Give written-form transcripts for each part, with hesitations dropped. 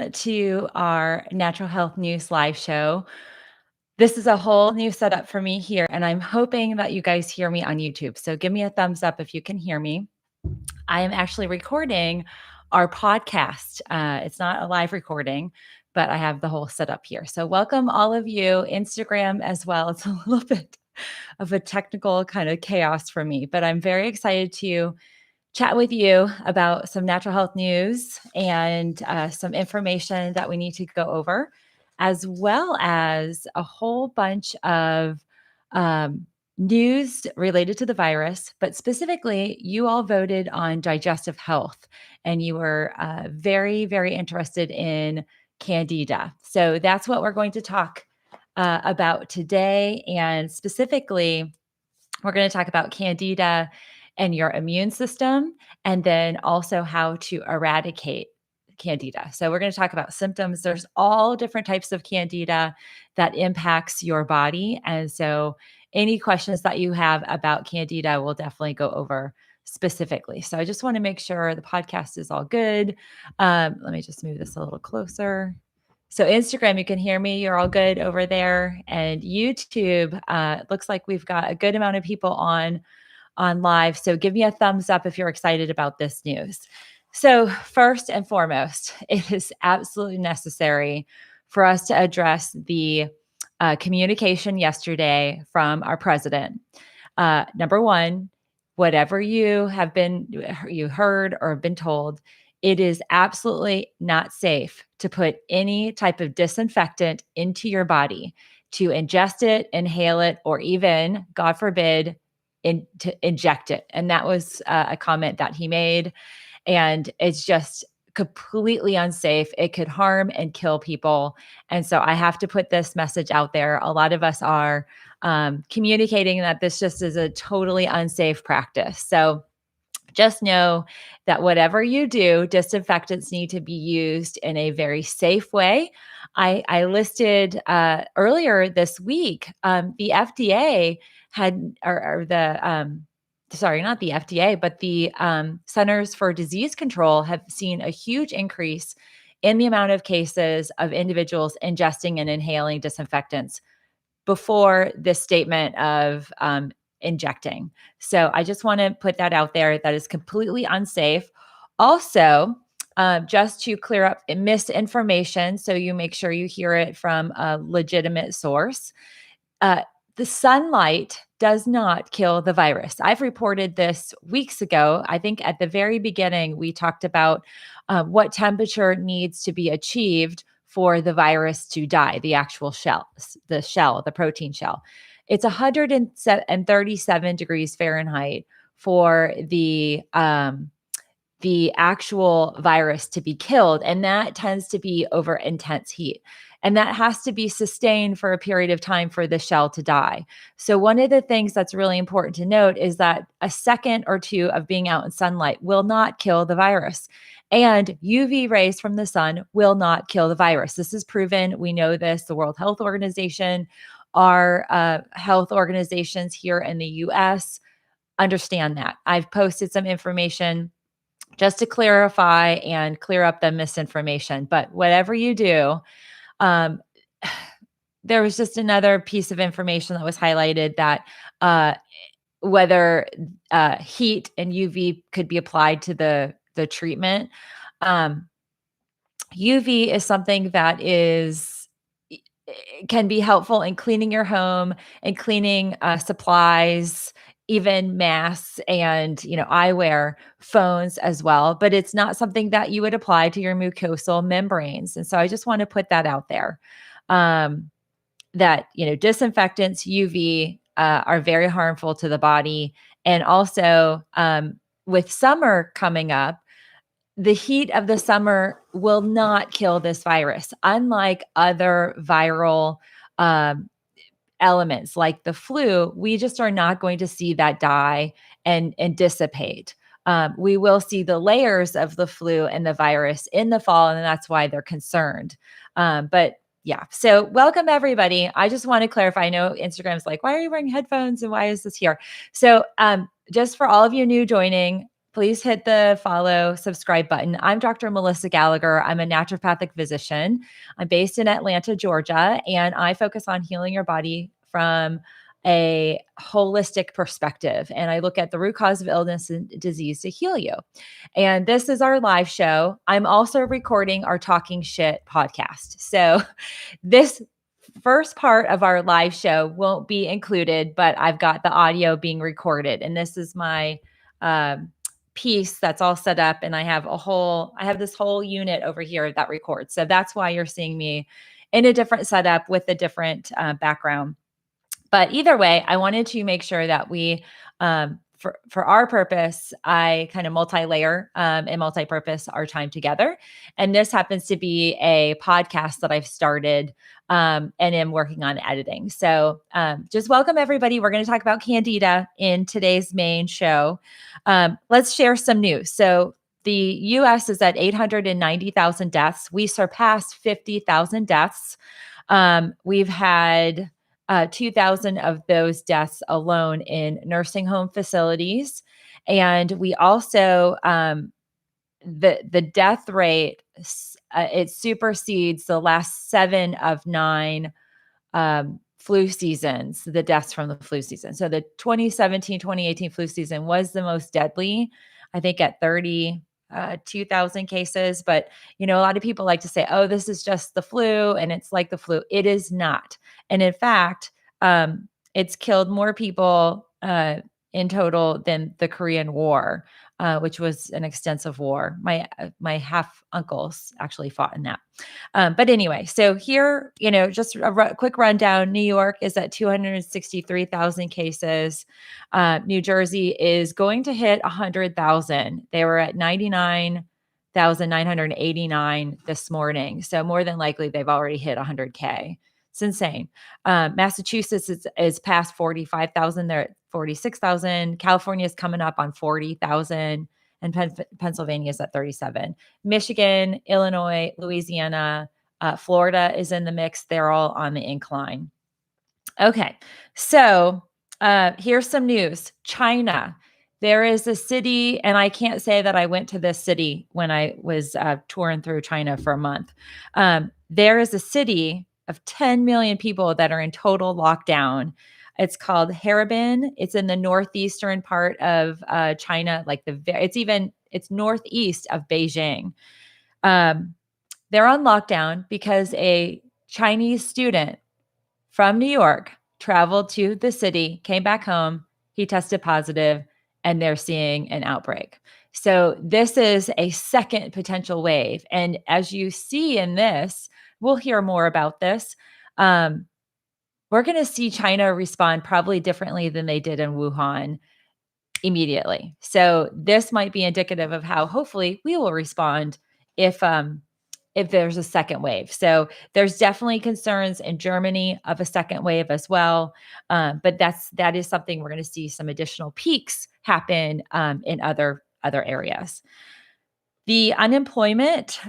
to our Natural Health News live show. This is a whole new setup for me here, and I'm hoping that you guys hear me on YouTube. So give me a thumbs up if you can hear me. I am actually recording our podcast. It's not a live recording, but I have the whole setup here. So welcome all of you, Instagram as well. It's a little bit of a technical kind of chaos for me, but I'm very excited to chat with you about some natural health news and some information that we need to go over, as well as a whole bunch of news related to the virus. But specifically, you all voted on digestive health, and you were very, very interested in Candida. So that's what we're going to talk about today. And specifically, we're going to talk about Candida and your immune system, and then also how to eradicate Candida. So we're going to talk about symptoms. There's all different types of Candida that impacts your body. And so any questions that you have about Candida, we'll definitely go over specifically. So I just want to make sure the podcast is all good. Let me just move this a little closer. So Instagram, you can hear me. You're all good over there. And YouTube, looks like we've got a good amount of people on live. So give me a thumbs up if you're excited about this news. So first and foremost, it is absolutely necessary for us to address the communication yesterday from our president. Number one, whatever you heard or been told, it is absolutely not safe to put any type of disinfectant into your body, to ingest it, inhale it, or even, God forbid, to inject it. And that was a comment that he made. And it's just completely unsafe. It could harm and kill people. And so I have to put this message out there. A lot of us are communicating that this just is a totally unsafe practice. So just know that whatever you do, disinfectants need to be used in a very safe way. I listed earlier this week, the FDA had, or the, sorry, not the FDA, but the Centers for Disease Control have seen a huge increase in the amount of cases of individuals ingesting and inhaling disinfectants before this statement of injecting. So I just want to put that out there. That is completely unsafe. Also, just to clear up misinformation, so you make sure you hear it from a legitimate source. The sunlight does not kill the virus. I've reported this weeks ago. I think at the very beginning, we talked about what temperature needs to be achieved for the virus to die, the actual shell, the protein shell. It's 137 degrees Fahrenheit for the actual virus to be killed. And that tends to be over intense heat. And that has to be sustained for a period of time for the shell to die. So one of the things that's really important to note is that a second or two of being out in sunlight will not kill the virus. And UV rays from the sun will not kill the virus. This is proven. We know this. The World Health Organization, our health organizations here in the US understand that. I've posted some information just to clarify and clear up the misinformation. But whatever you do, there was just another piece of information that was highlighted that whether heat and UV could be applied to the treatment. UV is something that can be helpful in cleaning your home and cleaning supplies, even masks and, eyewear, phones as well. But it's not something that you would apply to your mucosal membranes. And so I just want to put that out there. That, disinfectants, UV, are very harmful to the body. And also with summer coming up, the heat of the summer will not kill this virus, unlike other viral elements like the flu. We just are not going to see that die and dissipate. We will see the layers of the flu and the virus in the fall, and that's why they're concerned. But yeah, so welcome everybody. I just want to clarify. I know Instagram's like, why are you wearing headphones and why is this here? So just for all of you new joining, please hit the follow, subscribe button. I'm Dr. Melissa Gallagher. I'm a naturopathic physician. I'm based in Atlanta, Georgia, and I focus on healing your body from a holistic perspective. And I look at the root cause of illness and disease to heal you. And this is our live show. I'm also recording our Talking Shit podcast. So this first part of our live show won't be included, but I've got the audio being recorded. And this is my piece that's all set up. And I have this whole unit over here that records. So that's why you're seeing me in a different setup with a different background. But either way, I wanted to make sure that we, for our purpose, I kind of multi-layer and multi-purpose our time together. And this happens to be a podcast that I've started and am working on editing. So just welcome everybody. We're going to talk about Candida in today's main show. Let's share some news. So the US is at 890,000 deaths. We surpassed 50,000 deaths. We've had 2,000 of those deaths alone in nursing home facilities. And we also, the death rate, it supersedes the last 7 of 9 flu seasons, the deaths from the flu season. So the 2017, 2018 flu season was the most deadly, I think at 2,000 cases. But, a lot of people like to say, oh, this is just the flu and it's like the flu. It is not. And in fact, it's killed more people in total than the Korean War, which was an extensive war. My half uncles actually fought in that. But anyway, so here, just a quick rundown. New York is at 263,000 cases. New Jersey is going to hit 100,000. They were at 99,989 this morning. So more than likely, they've already hit 100K. It's insane. Massachusetts is past 45,000. They're at 46,000. California is coming up on 40,000. And Pennsylvania is at 37. Michigan, Illinois, Louisiana, Florida is in the mix. They're all on the incline. Okay, so here's some news. China. There is a city, and I can't say that I went to this city when I was touring through China for a month. There is a city of 10 million people that are in total lockdown. It's called Harbin. It's in the northeastern part of China, it's northeast of Beijing. They're on lockdown because a Chinese student from New York traveled to the city, came back home, he tested positive, and they're seeing an outbreak. So this is a second potential wave. And as you see in this, we'll hear more about this. We're going to see China respond probably differently than they did in Wuhan immediately. So this might be indicative of how hopefully we will respond if there's a second wave. So there's definitely concerns in Germany of a second wave as well. But that is something we're going to see some additional peaks happen in other areas. The unemployment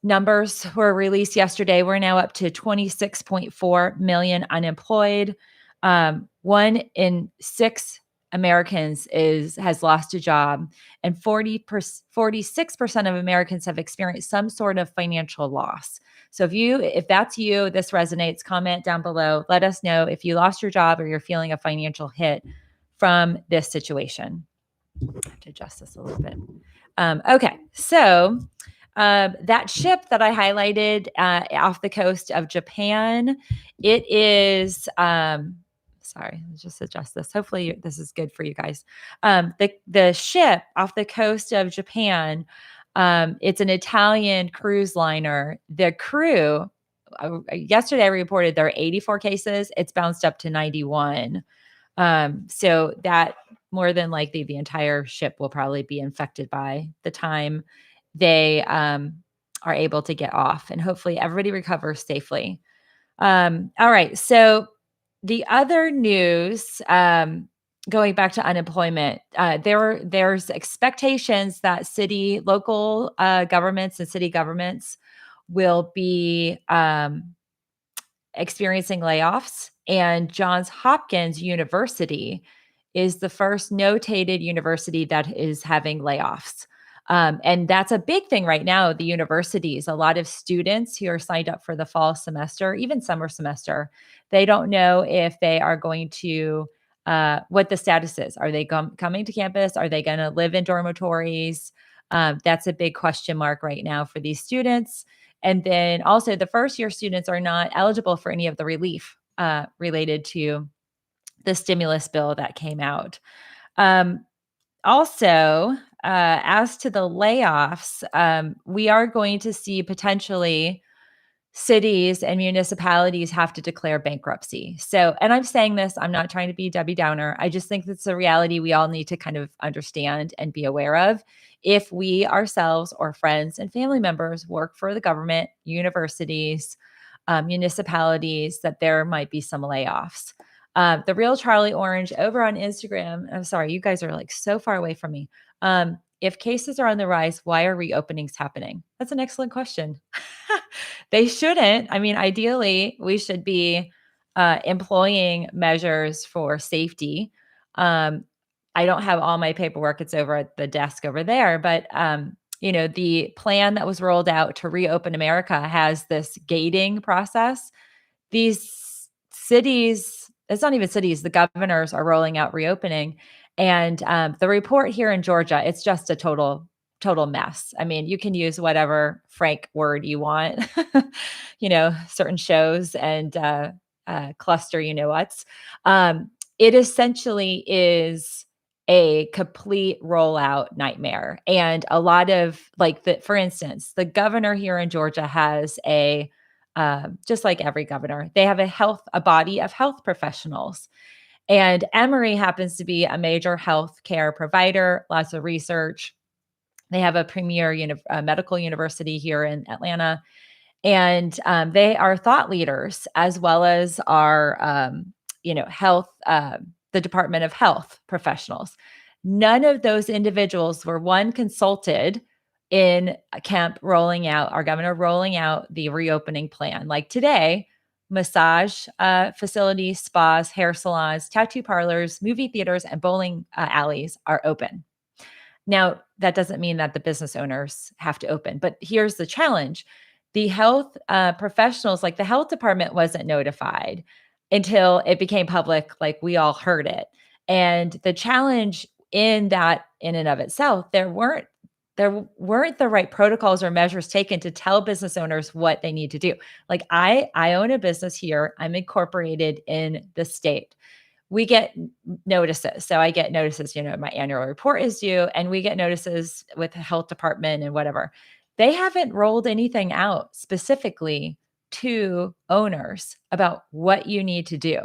numbers were released yesterday. We're now up to 26.4 million unemployed. 1 in 6 Americans has lost a job, and 46% of Americans have experienced some sort of financial loss. So if that's you, this resonates, comment down below. Let us know if you lost your job or you're feeling a financial hit from this situation. I have to adjust this a little bit. Okay, so that ship that I highlighted off the coast of Japan, it is, sorry, let's just adjust this. Hopefully this is good for you guys. The ship off the coast of Japan, it's an Italian cruise liner. The crew, yesterday I reported there are 84 cases. It's bounced up to 91. So that more than likely the entire ship will probably be infected by the time they are able to get off, and hopefully everybody recovers safely. All right. So the other news, going back to unemployment, there's expectations that local governments and city governments will be experiencing layoffs, and Johns Hopkins University is the first notated university that is having layoffs. And that's a big thing right now. The universities, a lot of students who are signed up for the fall semester, even summer semester, they don't know if they are going to, what the status is. Are they coming to campus? Are they going to live in dormitories? That's a big question mark right now for these students. And then also the first year students are not eligible for any of the relief related to the stimulus bill that came out. Also, as to the layoffs, we are going to see potentially cities and municipalities have to declare bankruptcy. So, and I'm saying this, I'm not trying to be Debbie Downer. I just think that's a reality we all need to kind of understand and be aware of. If we ourselves or friends and family members work for the government, universities, municipalities, that there might be some layoffs. The Real Charlie Orange over on Instagram. I'm sorry, you guys are like so far away from me. If cases are on the rise, why are reopenings happening? That's an excellent question. They shouldn't. I mean, ideally, we should be employing measures for safety. I don't have all my paperwork. It's over at the desk over there. But, the plan that was rolled out to reopen America has this gating process. These cities, it's not even cities, the governors are rolling out reopening. And the report here in Georgia, it's just a total mess. I mean, you can use whatever frank word you want, certain shows and cluster, what's. It essentially is a complete rollout nightmare. And a lot of for instance, the governor here in Georgia has just like every governor, they have a body of health professionals. And Emory happens to be a major health care provider, lots of research. They have a premier medical university here in Atlanta. And they are thought leaders as well as our, health, the Department of Health professionals. None of those individuals were consulted in Kemp our governor rolling out the reopening plan. Like today, massage facilities, spas, hair salons, tattoo parlors, movie theaters, and bowling alleys are open. Now, that doesn't mean that the business owners have to open, but here's the challenge. The health professionals, like the health department, wasn't notified until it became public, like we all heard it. And the challenge in and of itself, there weren't the right protocols or measures taken to tell business owners what they need to do. Like I own a business here. I'm incorporated in the state. We get notices. So I get notices, my annual report is due, and we get notices with the health department and whatever. They haven't rolled anything out specifically to owners about what you need to do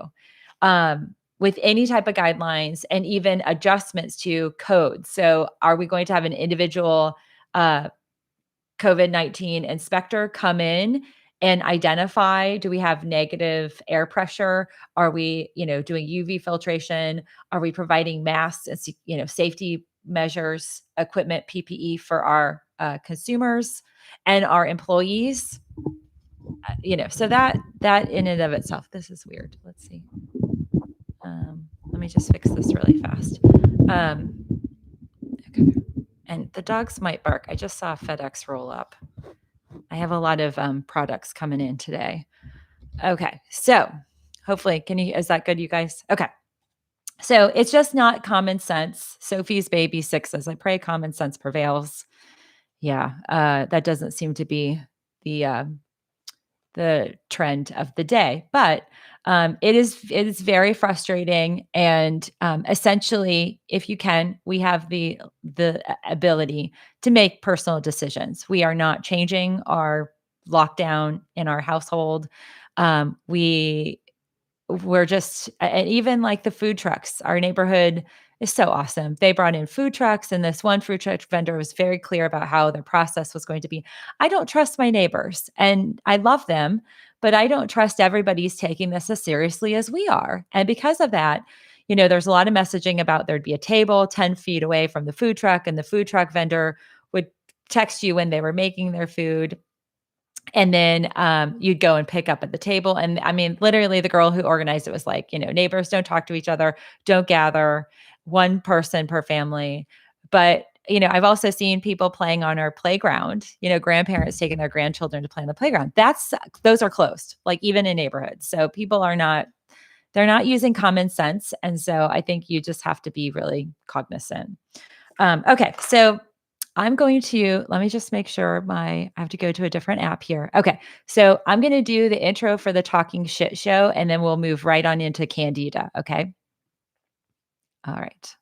with any type of guidelines and even adjustments to codes. So are we going to have an individual COVID-19 inspector come in and identify, do we have negative air pressure? Are we, doing UV filtration? Are we providing masks and, safety measures, equipment, PPE for our consumers and our employees? So that in and of itself, this is weird. Let's see. Let me just fix this really fast. Okay. And the dogs might bark. I just saw FedEx roll up. I have a lot of products coming in today. Okay. So hopefully, is that good, you guys? Okay. So it's just not common sense. Sophie's baby 6 says, I pray common sense prevails. Yeah. That doesn't seem to be the trend of the day, but it is very frustrating. And essentially, if you can, we have the ability to make personal decisions. We are not changing our lockdown in our household. We're just, and even like the food trucks, our neighborhood is so awesome. They brought in food trucks, and this one food truck vendor was very clear about how their process was going to be. I don't trust my neighbors, and I love them, but I don't trust everybody's taking this as seriously as we are. And because of that, there's a lot of messaging about there'd be a table 10 feet away from the food truck, and the food truck vendor would text you when they were making their food. And then you'd go and pick up at the table. And I mean, literally, the girl who organized it was like, neighbors don't talk to each other, don't gather, one person per family. But, I've also seen people playing on our playground, grandparents taking their grandchildren to play on the playground. Those are closed, like even in neighborhoods. So people they're not using common sense. And so I think you just have to be really cognizant. Okay. So let me just make sure I have to go to a different app here. Okay. So I'm going to do the intro for the Talking Shit Show, and then we'll move right on into Candida. Okay. All right.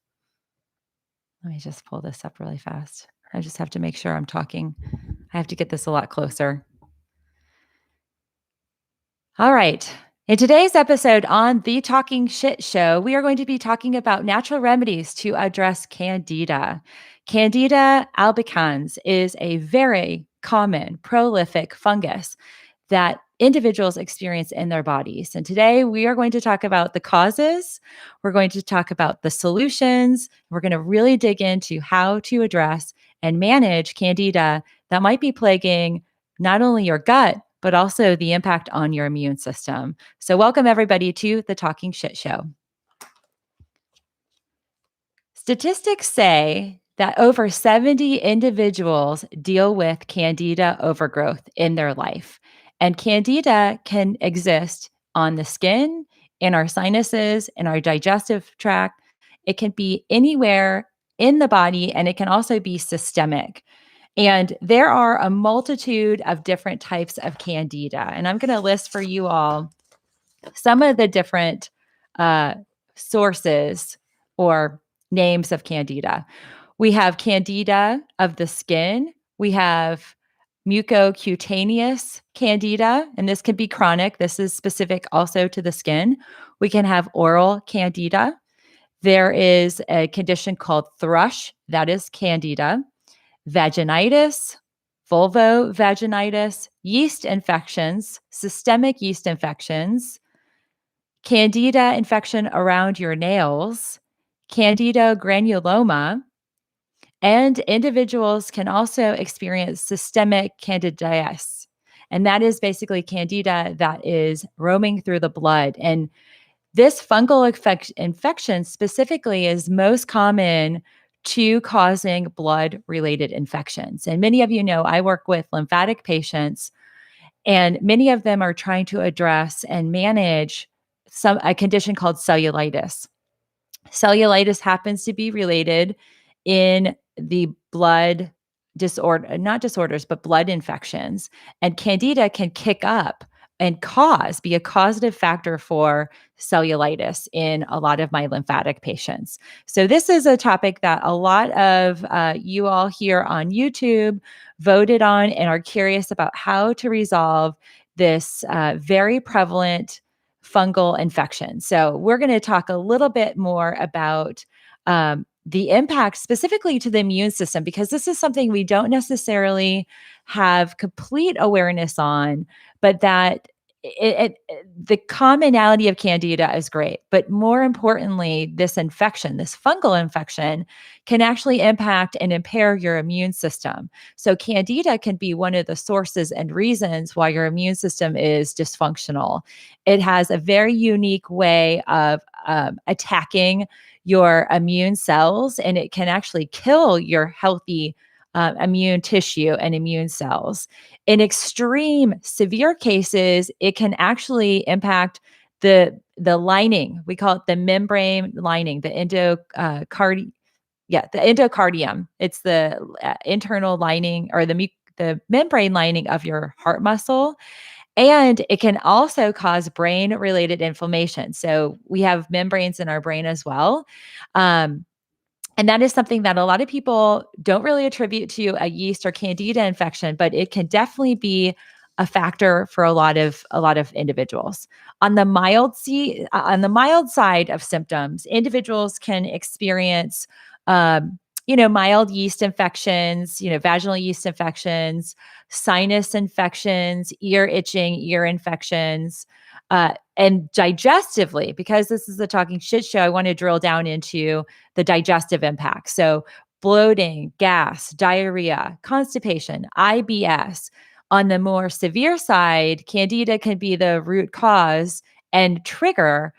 Let me just pull this up really fast. I just have to make sure I'm talking. I have to get this a lot closer. All right. In today's episode on the Talking Shit Show, we are going to be talking about natural remedies to address Candida. Candida albicans is a very common prolific fungus that individuals experience in their bodies. And today we are going to talk about the causes. We're going to talk about the solutions. We're going to really dig into how to address and manage Candida that might be plaguing not only your gut, but also the impact on your immune system. So, welcome everybody to the Talking Shit Show. Statistics say that over 70 individuals deal with Candida overgrowth in their life. And Candida can exist on the skin, in our sinuses, in our digestive tract. It can be anywhere in the body, and it can also be systemic. And there are a multitude of different types of Candida. And I'm going to list for you all some of the different uh, sources or names of Candida. We have Candida of the skin. We have mucocutaneous Candida, and this can be chronic. This is specific also to the skin. We can have oral Candida. There is a condition called thrush, that is Candida. Vaginitis, vulvovaginitis, yeast infections, systemic yeast infections, Candida infection around your nails, Candida granuloma, and individuals can also experience systemic candidiasis. And that is basically Candida that is roaming through the blood. And this fungal infection specifically is most common to causing blood-related infections. And many of you know I work with lymphatic patients, and many of them are trying to address and manage a condition called cellulitis. Cellulitis happens to be related in the blood disorder, not disorders, but blood infections. And Candida can kick up and be a causative factor for cellulitis in a lot of my lymphatic patients. So this is a topic that a lot of you all here on YouTube voted on and are curious about how to resolve this very prevalent fungal infection. So we're going to talk a little bit more about the impact specifically to the immune system, because this is something we don't necessarily have complete awareness on, but that the commonality of Candida is great. But more importantly, this fungal infection, can actually impact and impair your immune system. So Candida can be one of the sources and reasons why your immune system is dysfunctional. It has a very unique way of attacking your immune cells, and it can actually kill your healthy immune tissue and immune cells. In extreme severe cases, it can actually impact the lining. We call it the membrane lining, the the endocardium. It's the internal lining, or the membrane lining of your heart muscle. And it can also cause brain-related inflammation. So we have membranes in our brain as well. And that is something that a lot of people don't really attribute to a yeast or Candida infection, but it can definitely be a factor for a lot of individuals. On the mild side of symptoms, individuals can experience mild yeast infections, vaginal yeast infections, sinus infections, ear itching, ear infections. And digestively, because this is a Talking Shit Show, I want to drill down into the digestive impact. So bloating, gas, diarrhea, constipation, IBS, On the more severe side, Candida can be the root cause and trigger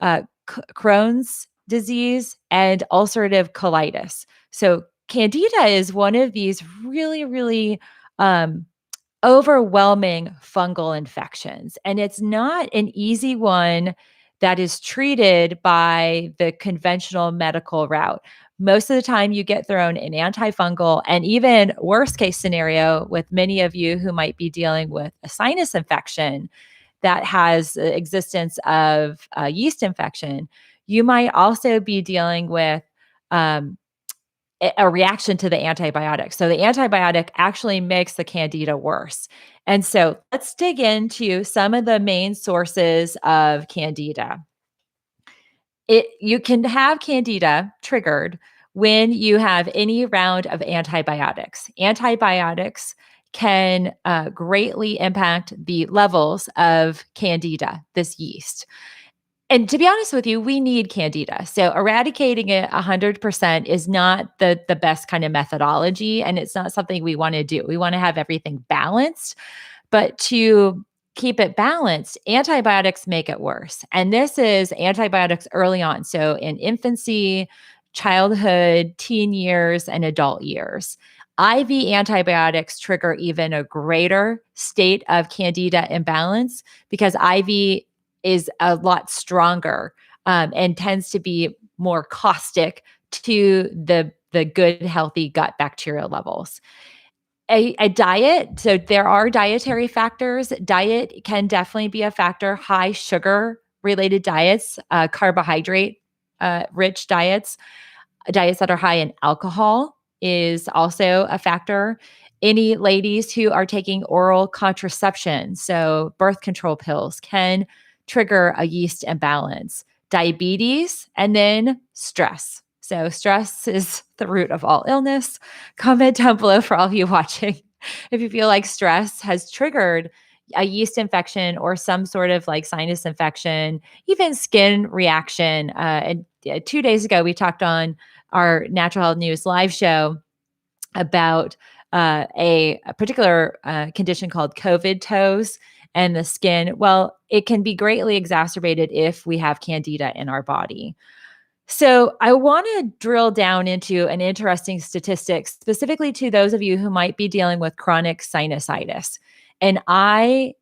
Crohn's disease and ulcerative colitis. So Candida is one of these really, really overwhelming fungal infections. And it's not an easy one that is treated by the conventional medical route. Most of the time, you get thrown an antifungal, and even worst case scenario, with many of you who might be dealing with a sinus infection that has existence of yeast infection, you might also be dealing with um, a reaction to the antibiotic. So the antibiotic actually makes the candida worse. And so let's dig into some of the main sources of candida. You can have candida triggered when you have any round of antibiotics. Antibiotics can greatly impact the levels of candida, this yeast. And to be honest with you, we need candida. So eradicating it 100% is not the best kind of methodology, and it's not something we want to do. We want to have everything balanced, but to keep it balanced, antibiotics make it worse. And this is antibiotics early on. So in infancy, childhood, teen years, and adult years. IV antibiotics trigger even a greater state of candida imbalance because IV is a lot stronger and tends to be more caustic to the good, healthy gut bacterial levels. A diet, so there are dietary factors. Diet can definitely be a factor. High sugar related diets, carbohydrate rich diets, diets that are high in alcohol is also a factor. Any ladies who are taking oral contraception, so birth control pills, can trigger a yeast imbalance. Diabetes, and then stress. So stress is the root of all illness. Comment down below for all of you watching if you feel like stress has triggered a yeast infection or some sort of like sinus infection, even skin reaction. And 2 days ago, we talked on our Natural Health News live show about a particular condition called COVID toes and the skin. Well, it can be greatly exacerbated if we have candida in our body. So I want to drill down into an interesting statistic, specifically to those of you who might be dealing with chronic sinusitis. And I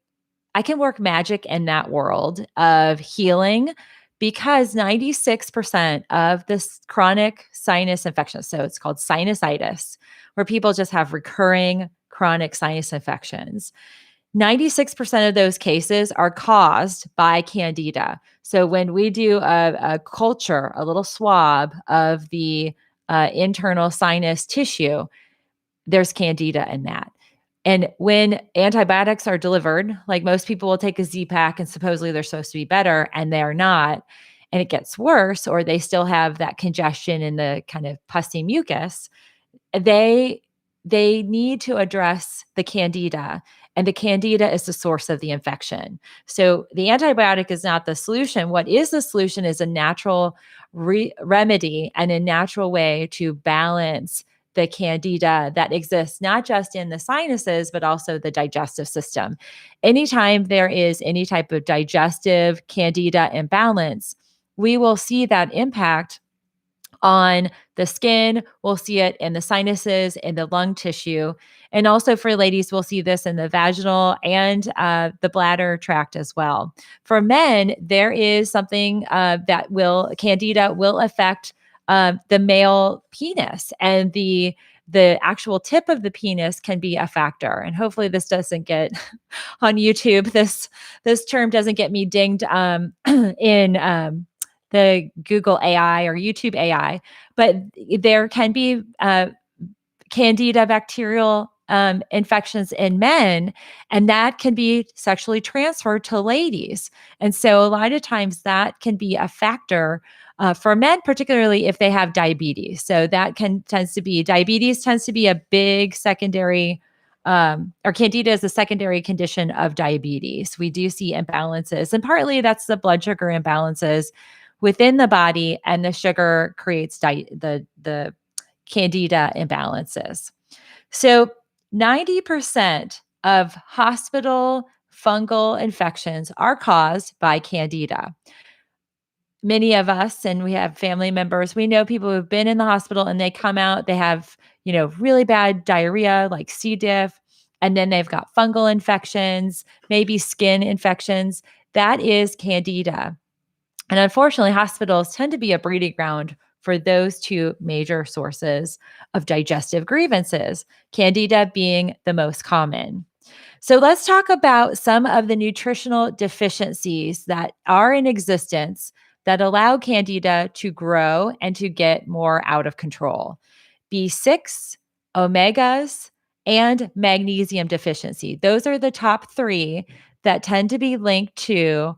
can work magic in that world of healing because 96% of this chronic sinus infection, so it's called sinusitis, where people just have recurring chronic sinus infections. 96% of those cases are caused by candida. So when we do a culture, a little swab of the internal sinus tissue, there's candida in that. And when antibiotics are delivered, like most people will take a Z-Pak and supposedly they're supposed to be better and they are not, and it gets worse, or they still have that congestion in the kind of pussy mucus, they need to address the candida, and the candida is the source of the infection. So the antibiotic is not the solution. What is the solution is a natural remedy and a natural way to balance the candida that exists not just in the sinuses, but also the digestive system. Anytime there is any type of digestive candida imbalance, we will see that impact on the skin. We'll see it in the sinuses, in the lung tissue. And also for ladies, we'll see this in the vaginal and the bladder tract as well. For men, there is something candida will affect the male penis, and the actual tip of the penis can be a factor. And hopefully this doesn't get on YouTube. This term doesn't get me dinged in the Google AI or YouTube AI, but there can be candida bacterial infections in men, and that can be sexually transferred to ladies. And so a lot of times that can be a factor for men, particularly if they have diabetes. So that diabetes tends to be a big secondary or candida is a secondary condition of diabetes. We do see imbalances, and partly that's the blood sugar imbalances within the body, and the sugar creates the candida imbalances. So 90% of hospital fungal infections are caused by Candida. Many of us, and we have family members, we know people who've been in the hospital and they come out, they have, really bad diarrhea like C. diff, and then they've got fungal infections, maybe skin infections. That is Candida. And unfortunately, hospitals tend to be a breeding ground for those two major sources of digestive grievances, Candida being the most common. So let's talk about some of the nutritional deficiencies that are in existence that allow Candida to grow and to get more out of control. B6, omegas, and magnesium deficiency. Those are the top three that tend to be linked to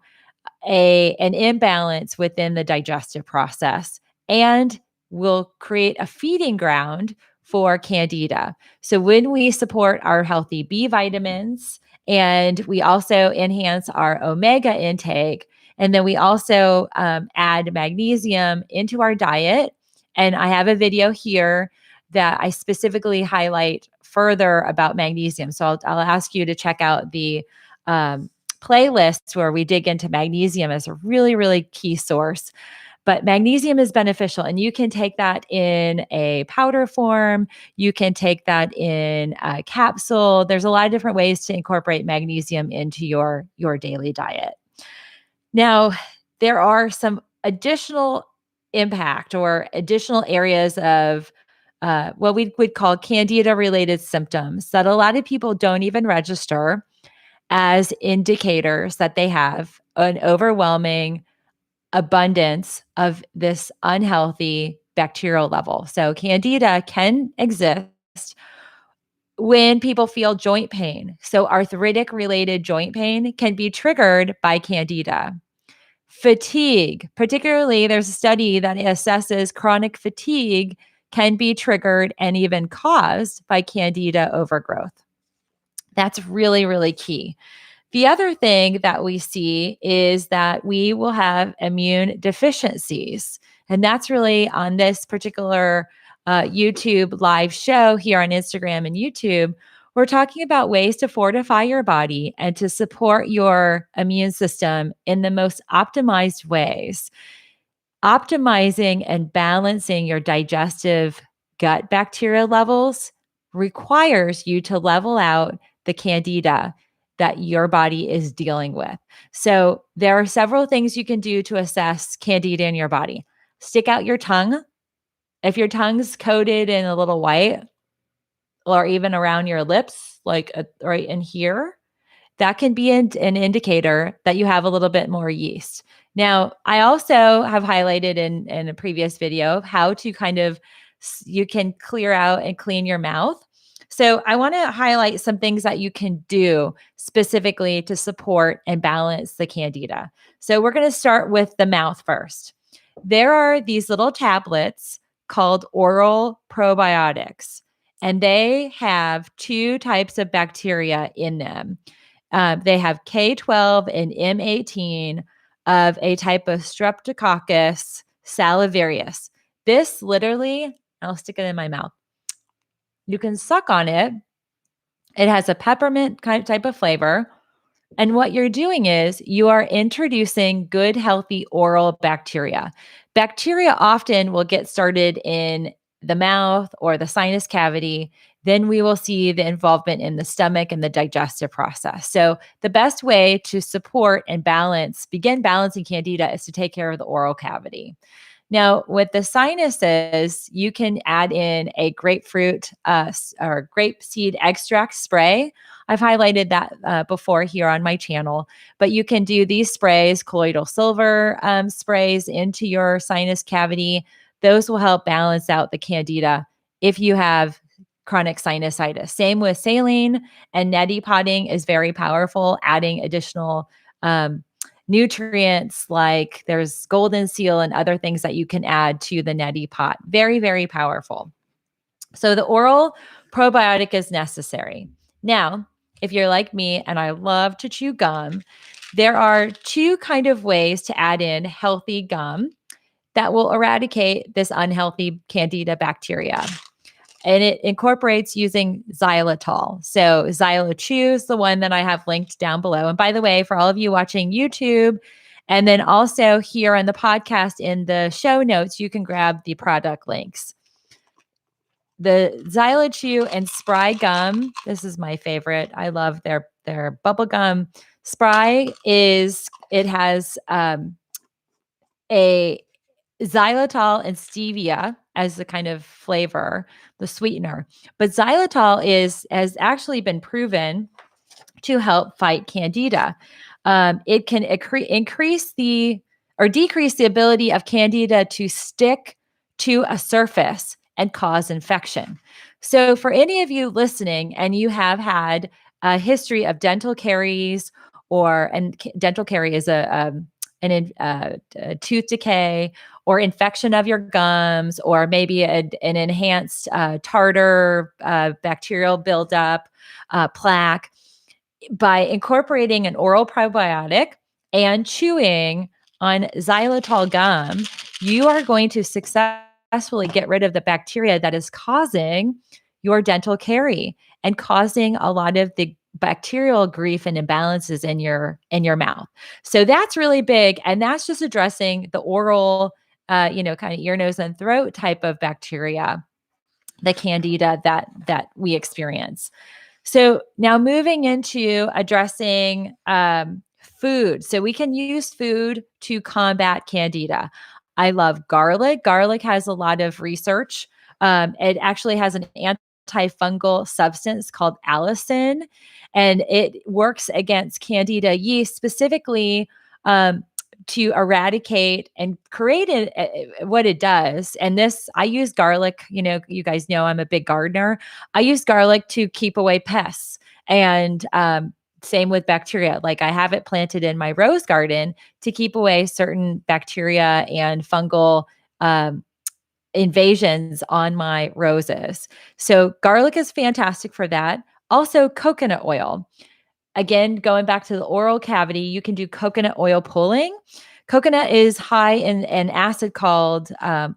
an imbalance within the digestive process and will create a feeding ground for Candida. So when we support our healthy B vitamins and we also enhance our omega intake, and then we also add magnesium into our diet. And I have a video here that I specifically highlight further about magnesium. So I'll ask you to check out the playlists where we dig into magnesium as a really, really key source. But magnesium is beneficial, and you can take that in a powder form. You can take that in a capsule. There's a lot of different ways to incorporate magnesium into your daily diet. Now, there are some additional impact or additional areas of what we would call Candida related symptoms that a lot of people don't even register as indicators that they have an overwhelming abundance of this unhealthy bacterial level. So Candida can exist when people feel joint pain. So arthritic related joint pain can be triggered by Candida. Fatigue, particularly there's a study that assesses chronic fatigue can be triggered and even caused by Candida overgrowth. That's really, really key. The other thing that we see is that we will have immune deficiencies. And that's really on this particular YouTube live show here on Instagram and YouTube. We're talking about ways to fortify your body and to support your immune system in the most optimized ways. Optimizing and balancing your digestive gut bacteria levels requires you to level out the Candida that your body is dealing with. So there are several things you can do to assess Candida in your body. Stick out your tongue. If your tongue's coated in a little white or even around your lips, like right in here, that can be an indicator that you have a little bit more yeast. Now, I also have highlighted in a previous video how to kind of, you can clear out and clean your mouth. So I want to highlight some things that you can do specifically to support and balance the Candida. So we're going to start with the mouth first. There are these little tablets called oral probiotics, and they have two types of bacteria in them. They have K12 and M18 of a type of Streptococcus salivarius. This literally, I'll stick it in my mouth. You can suck on it. It has a peppermint kind of type of flavor. And what you're doing is you are introducing good, healthy oral bacteria. Bacteria often will get started in the mouth or the sinus cavity. Then we will see the involvement in the stomach and the digestive process. So the best way to support and begin balancing Candida is to take care of the oral cavity. Now, with the sinuses, you can add in a grapefruit or grape seed extract spray. I've highlighted that before here on my channel, but you can do these sprays, colloidal silver sprays into your sinus cavity. Those will help balance out the Candida if you have chronic sinusitis. Same with saline, and neti potting is very powerful, adding additional nutrients like there's golden seal and other things that you can add to the neti pot. Very, very powerful. So the oral probiotic is necessary. Now, if you're like me and I love to chew gum, there are two kind of ways to add in healthy gum that will eradicate this unhealthy Candida bacteria. and it incorporates using xylitol. So Xylochew is the one that I have linked down below. And by the way, for all of you watching YouTube, and then also here on the podcast in the show notes, you can grab the product links. The Xylochew and Spry gum, this is my favorite. I love their bubble gum. Spry it has a xylitol and stevia as the kind of flavor, the sweetener. But xylitol has actually been proven to help fight candida. It can increase or decrease the ability of candida to stick to a surface and cause infection. So, for any of you listening and you have had a history of dental caries, and dental carie is a tooth decay or infection of your gums, or maybe an enhanced tartar bacterial buildup, plaque, by incorporating an oral probiotic and chewing on xylitol gum, you are going to successfully get rid of the bacteria that is causing your dental carie and causing a lot of the bacterial grief and imbalances in your mouth. So that's really big, and that's just addressing the oral, kind of ear, nose, and throat type of bacteria, the candida that we experience. So now moving into addressing food. So we can use food to combat candida. I love garlic. Garlic has a lot of research. It actually has an antifungal substance called allicin, and it works against candida yeast specifically, to eradicate and create what it does. And this, I use garlic, you guys know I'm a big gardener. I use garlic to keep away pests. And same with bacteria. Like, I have it planted in my rose garden to keep away certain bacteria and fungal invasions on my roses. So garlic is fantastic for that. Also, coconut oil. Again, going back to the oral cavity, you can do coconut oil pulling. Coconut is high in an acid called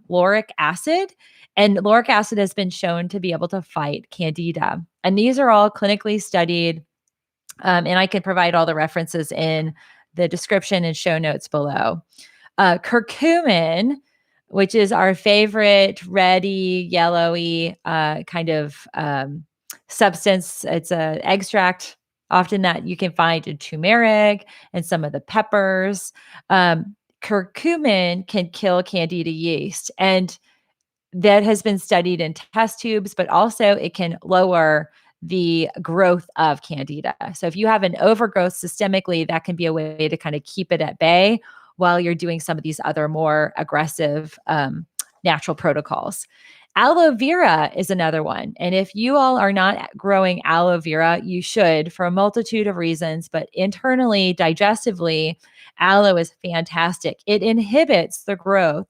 lauric acid, and lauric acid has been shown to be able to fight candida. And these are all clinically studied, and I can provide all the references in the description and show notes below. Curcumin, which is our favorite reddy, yellowy kind of substance. It's an extract often that you can find in turmeric and some of the peppers. Curcumin can kill candida yeast, and that has been studied in test tubes, but also it can lower the growth of candida. So if you have an overgrowth systemically, that can be a way to kind of keep it at bay while you're doing some of these other more aggressive natural protocols. Aloe vera is another one. And if you all are not growing aloe vera, you should, for a multitude of reasons, but internally, digestively, aloe is fantastic. It inhibits the growth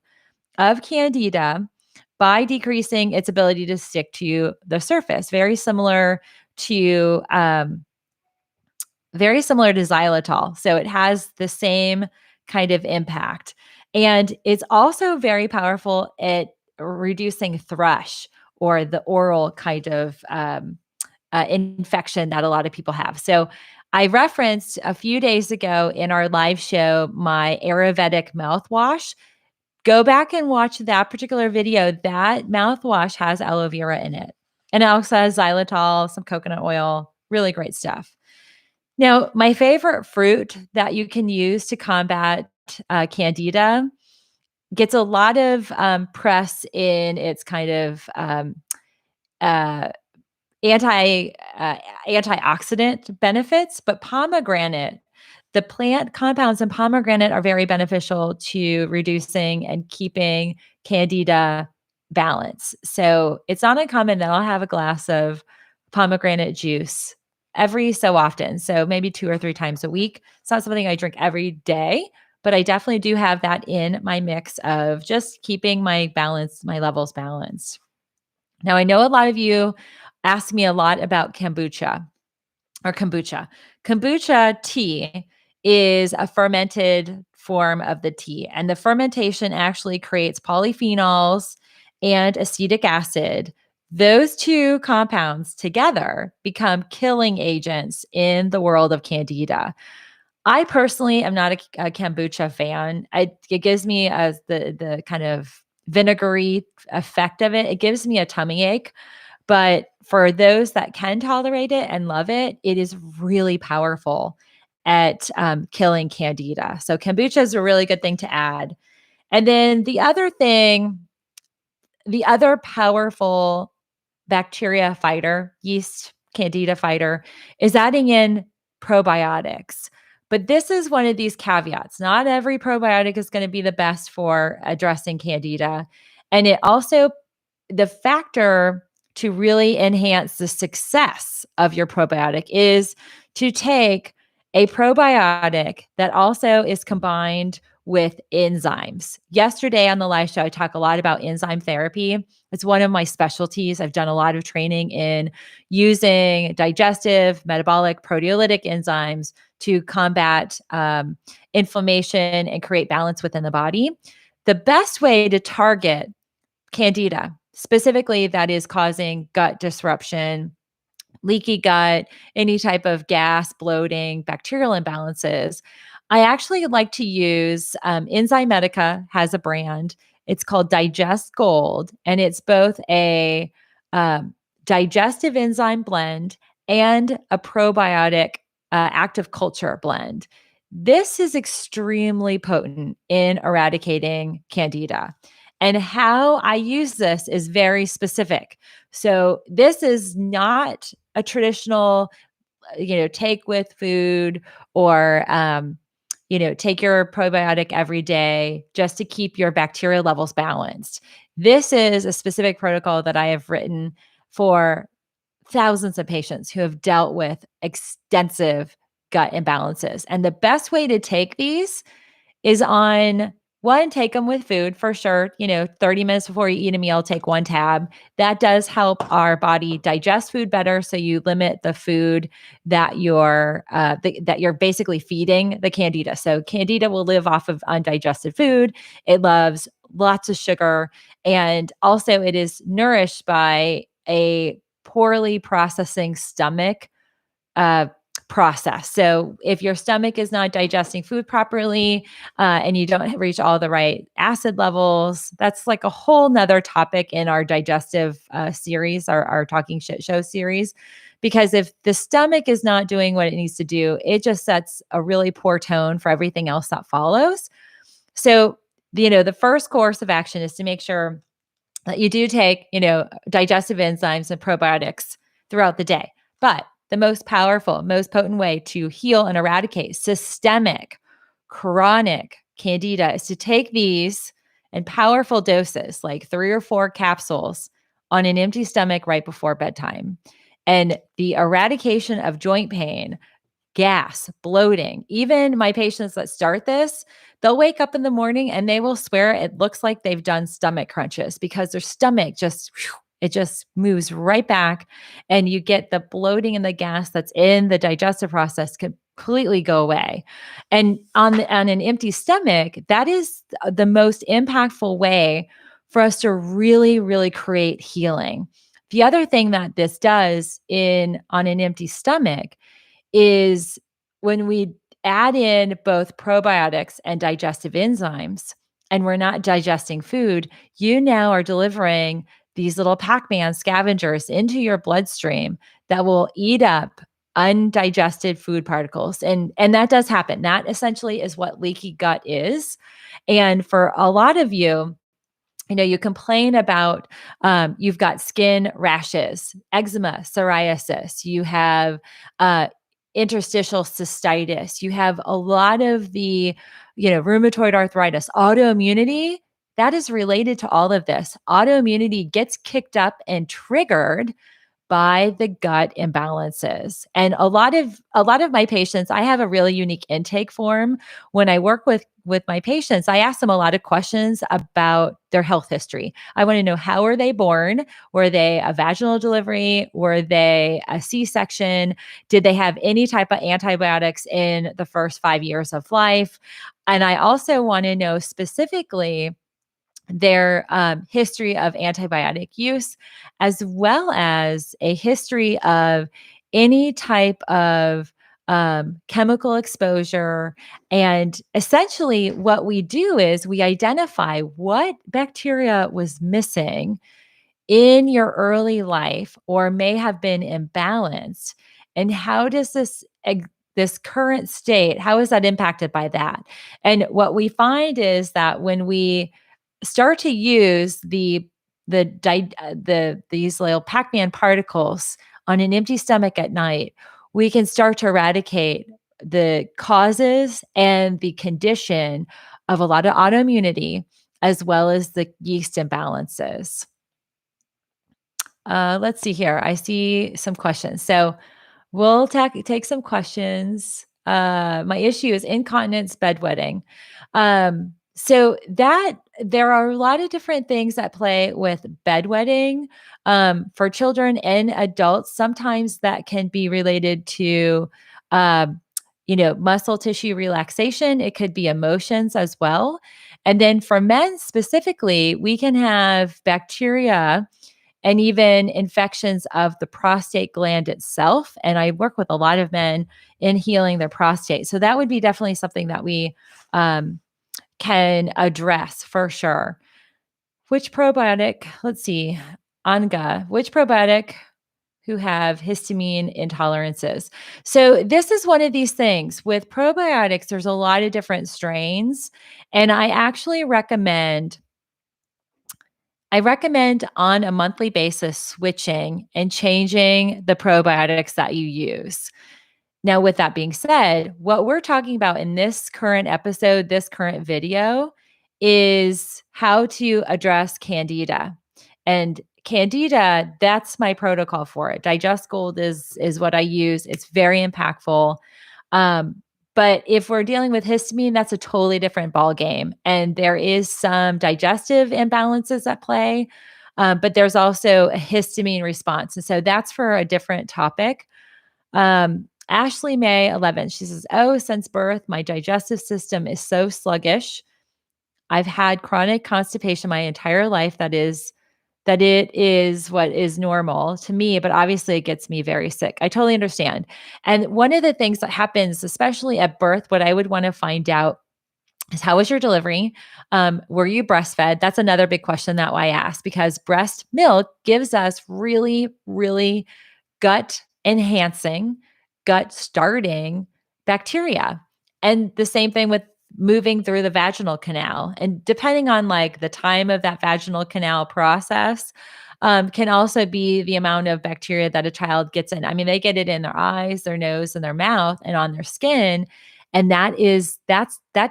of candida by decreasing its ability to stick to the surface. Very similar to xylitol. So it has the same kind of impact. And it's also very powerful at reducing thrush, or the oral kind of infection that a lot of people have. So I referenced a few days ago in our live show my Ayurvedic mouthwash. Go back and watch that particular video. That mouthwash has aloe vera in it. And it also has xylitol, some coconut oil, really great stuff. Now, my favorite fruit that you can use to combat candida gets a lot of press in its kind of uh, antioxidant benefits, but pomegranate, the plant compounds in pomegranate are very beneficial to reducing and keeping candida balance. So it's not uncommon that I'll have a glass of pomegranate juice every so often. So maybe 2 or 3 times a week. It's not something I drink every day, but I definitely do have that in my mix of just keeping my levels balanced. Now, I know a lot of you ask me a lot about kombucha. Kombucha tea is a fermented form of the tea, and the fermentation actually creates polyphenols and acetic acid Those two compounds together become killing agents in the world of Candida. I personally am not a kombucha fan. It gives me the kind of vinegary effect of it. It gives me a tummy ache. But for those that can tolerate it and love it, it is really powerful at killing Candida. So kombucha is a really good thing to add. And then the other powerful bacteria fighter, yeast Candida fighter, is adding in probiotics. But this is one of these caveats. Not every probiotic is going to be the best for addressing Candida. And it also, the factor to really enhance the success of your probiotic is to take a probiotic that also is combined with enzymes. Yesterday on the live show, I talk a lot about enzyme therapy. It's one of my specialties. I've done a lot of training in using digestive, metabolic, proteolytic enzymes to combat inflammation and create balance within the body. The best way to target Candida, specifically that is causing gut disruption, leaky gut, any type of gas, bloating, bacterial imbalances. I actually like to use Enzyme has a brand. It's called Digest Gold, and it's both a digestive enzyme blend and a probiotic active culture blend. This is extremely potent in eradicating Candida. And how I use this is very specific. So, this is not a traditional, take with food or, take your probiotic every day just to keep your bacteria levels balanced. This is a specific protocol that I have written for thousands of patients who have dealt with extensive gut imbalances. And the best way to take these is on one, take them with food for sure. 30 minutes before you eat a meal, take one tab. That does help our body digest food better. So you limit the food that you're basically feeding the Candida. So Candida will live off of undigested food. It loves lots of sugar. And also it is nourished by a poorly processing stomach uh, process. So if your stomach is not digesting food properly and you don't reach all the right acid levels, that's like a whole nother topic in our digestive series, our Talking Shit Show series. Because if the stomach is not doing what it needs to do, it just sets a really poor tone for everything else that follows. So, the first course of action is to make sure that you do take, digestive enzymes and probiotics throughout the day. But the most powerful, most potent way to heal and eradicate systemic, chronic Candida is to take these in powerful doses, like 3 or 4 capsules on an empty stomach right before bedtime. And the eradication of joint pain, gas, bloating. Even my patients that start this, they'll wake up in the morning and they will swear it looks like they've done stomach crunches because their stomach it just moves right back, and you get the bloating and the gas that's in the digestive process completely go away. And on an empty stomach, that is the most impactful way for us to really, really create healing. The other thing that this does on an empty stomach is when we add in both probiotics and digestive enzymes, and we're not digesting food, you now are delivering these little Pac-Man scavengers into your bloodstream that will eat up undigested food particles. And that does happen. That essentially is what leaky gut is. And for a lot of you, you complain about you've got skin rashes, eczema, psoriasis, you have interstitial cystitis, you have a lot of the, rheumatoid arthritis, autoimmunity. That is related to all of this. Autoimmunity gets kicked up and triggered by the gut imbalances. And a lot of my patients, I have a really unique intake form. When I work with my patients, I ask them a lot of questions about their health history. I want to know, how were they born? Were they a vaginal delivery? Were they a C-section? Did they have any type of antibiotics in the first 5 years of life? And I also want to know specifically their history of antibiotic use, as well as a history of any type of chemical exposure. And essentially, what we do is we identify what bacteria was missing in your early life or may have been imbalanced, and how does this current state, how is that impacted by that? And what we find is that when we start to use these little Pac-Man particles on an empty stomach at night, we can start to eradicate the causes and the condition of a lot of autoimmunity, as well as the yeast imbalances. Let's see here. I see some questions. So we'll take some questions. My issue is incontinence, bedwetting. So that there are a lot of different things that play with bedwetting for children and adults. Sometimes that can be related to, um, muscle tissue relaxation. It could be emotions as well. And then for men specifically, we can have bacteria and even infections of the prostate gland itself. And I work with a lot of men in healing their prostate. So that would be definitely something that we can address for sure. Which probiotic, let's see, Anga, which probiotic who have histamine intolerances? So this is one of these things with probiotics, there's a lot of different strains. And I recommend on a monthly basis switching and changing the probiotics that you use. Now, with that being said, what we're talking about in this current episode, this current video, is how to address Candida. And Candida, that's my protocol for it. Digest Gold is what I use. It's very impactful. Um, but if we're dealing with histamine, that's a totally different ball game. And there is some digestive imbalances at play, but there's also a histamine response. And so that's for a different topic. Ashley May 11, she says, "Oh, since birth, my digestive system is so sluggish. I've had chronic constipation my entire life. That it is what is normal to me, but obviously it gets me very sick." I totally understand. And one of the things that happens, especially at birth, what I would want to find out is, how was your delivery? Were you breastfed? That's another big question that I ask, because breast milk gives us really, really gut enhancing, gut starting bacteria. And the same thing with moving through the vaginal canal. And depending on like the time of that vaginal canal process, can also be the amount of bacteria that a child gets in. I mean, they get it in their eyes, their nose, and their mouth, and on their skin. And that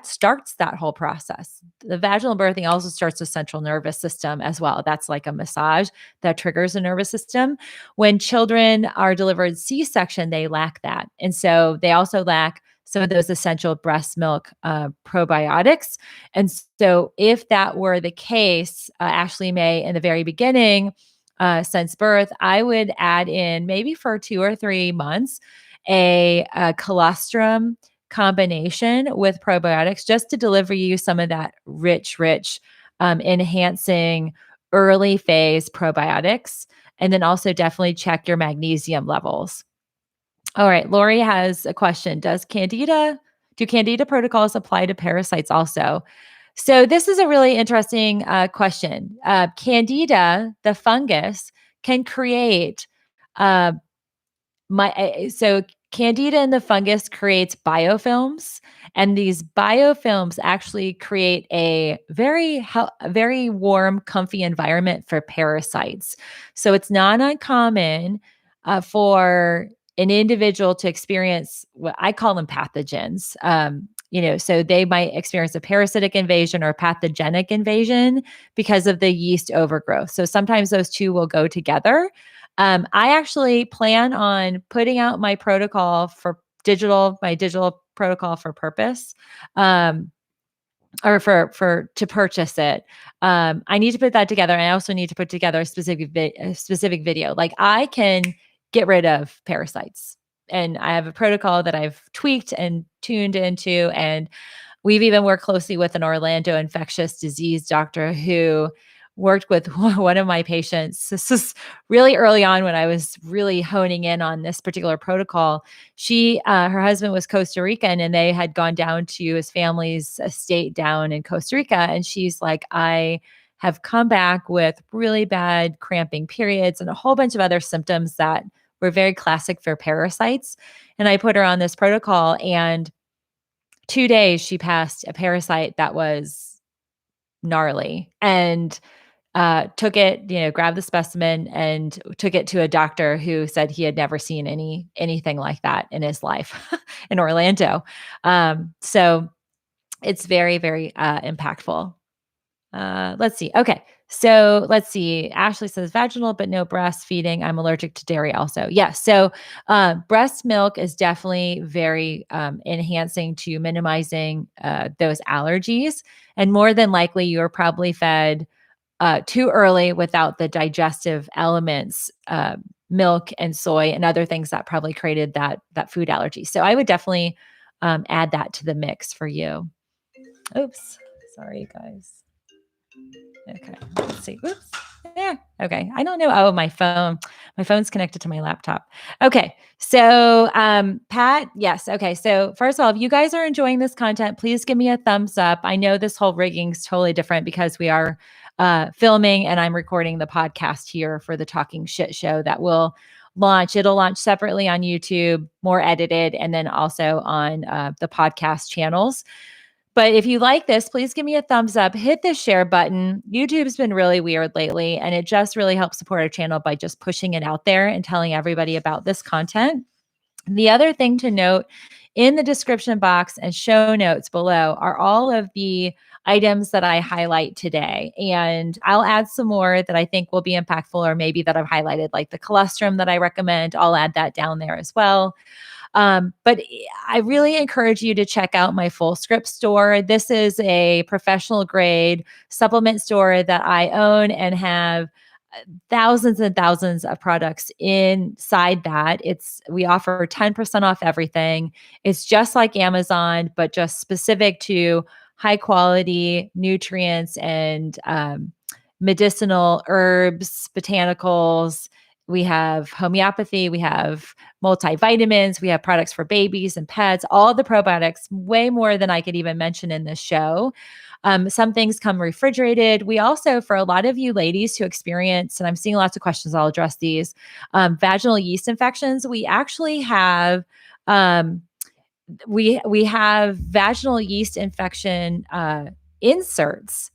starts that whole process. The vaginal birthing also starts the central nervous system as well. That's like a massage that triggers the nervous system. When children are delivered C-section, they lack that. And so they also lack some of those essential breast milk probiotics. And so if that were the case, Ashley May, in the very beginning, since birth, I would add in maybe for 2 or 3 months a colostrum combination with probiotics, just to deliver you some of that rich, enhancing early phase probiotics. And then also definitely check your magnesium levels. All right. Lori has a question. Do Candida protocols apply to parasites also? So this is a really interesting question. Candida, the fungus, can create uh, so Candida in the fungus creates biofilms, and these biofilms actually create a very warm, comfy environment for parasites. So it's not uncommon for an individual to experience what I call them pathogens. So they might experience a parasitic invasion or pathogenic invasion because of the yeast overgrowth. So sometimes those two will go together. I actually plan on putting out my digital protocol for purpose, or to purchase it. I need to put that together. And I also need to put together a specific video. Like, I can get rid of parasites, and I have a protocol that I've tweaked and tuned into, and We've even worked closely with an Orlando infectious disease doctor who worked with one of my patients. This is really early on when I was really honing in on this particular protocol. Her husband was Costa Rican, and they had gone down to his family's estate down in Costa Rica. And she's like, I have come back with really bad cramping periods and a whole bunch of other symptoms that were very classic for parasites. And I put her on this protocol, and 2 days she passed a parasite that was gnarly, and took it, grabbed the specimen and took it to a doctor who said he had never seen anything like that in his life in Orlando. So it's very, very impactful. Let's see. Okay. So let's see. Ashley says vaginal, but no breastfeeding. I'm allergic to dairy also. Yes. So breast milk is definitely very enhancing to minimizing those allergies. And more than likely, you're probably fed too early without the digestive elements, milk and soy and other things that probably created that food allergy. So I would definitely add that to the mix for you. Oops. Sorry, guys. Okay, let's see. Oops. Yeah. Okay. I don't know. Oh, my phone's connected to my laptop. Okay. So, Pat, yes. Okay. So first of all, if you guys are enjoying this content, please give me a thumbs up. I know this whole rigging is totally different because we are filming and I'm recording the podcast here for the Talking Shit show that will launch. It'll launch separately on YouTube, more edited, and then also on the podcast channels. But if you like this, please give me a thumbs up, hit the share button. YouTube's been really weird lately, and it just really helps support our channel by just pushing it out there and telling everybody about this content. The other thing to note, in the description box and show notes below are all of the items that I highlight today. And I'll add some more that I think will be impactful, or maybe that I've highlighted, like the colostrum that I recommend. I'll add that down there as well. But I really encourage you to check out my Full Script store. This is a professional grade supplement store that I own and have thousands and thousands of products inside that. We offer 10% off everything. It's just like Amazon, but just specific to high quality nutrients and medicinal herbs, botanicals. We have homeopathy, we have multivitamins, we have products for babies and pets, all the probiotics, way more than I could even mention in this show. Some things come refrigerated. We also, for a lot of you ladies who experience, and I'm seeing lots of questions, I'll address these, vaginal yeast infections, we actually have we have vaginal yeast infection inserts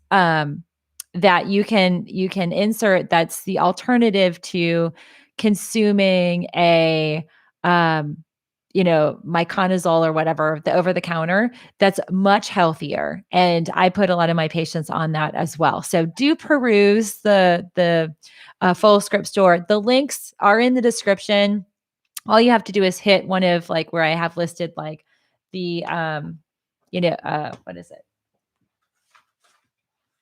that you can insert. That's the alternative to consuming a miconazole or whatever, the over the counter. That's much healthier, and I put a lot of my patients on that as well. So do peruse the Full Script store. The links are in the description. All you have to do is hit one of, like, where I have listed, like, the what is it?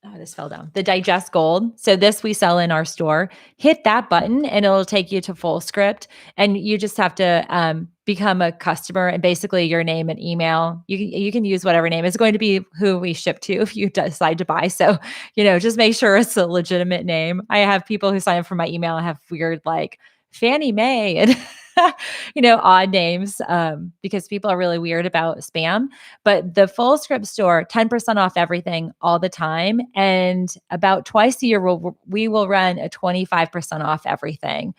Oh, this fell down. The Digest Gold. So this we sell in our store. Hit that button and it'll take you to Full Script. And you just have to become a customer, and basically your name and email. You can use whatever name. It's going to be who we ship to if you decide to buy. So, just make sure it's a legitimate name. I have people who sign up for my email have weird, like, Fannie Mae and odd names, because people are really weird about spam. But the Full Script store, 10% off everything all the time. And about twice a year, we will run a 25% off everything.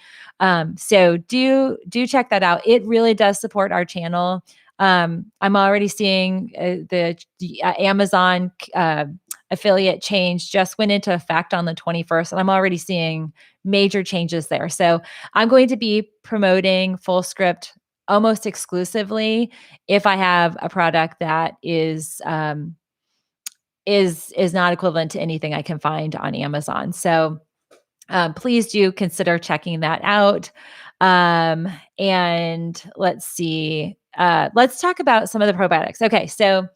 So do check that out. It really does support our channel. I'm already seeing the Amazon affiliate change just went into effect on the 21st, and I'm already seeing major changes there. So I'm going to be promoting Full Script almost exclusively if I have a product that is not equivalent to anything I can find on Amazon. So please do consider checking that out. And let's see. Let's talk about some of the probiotics. Okay, so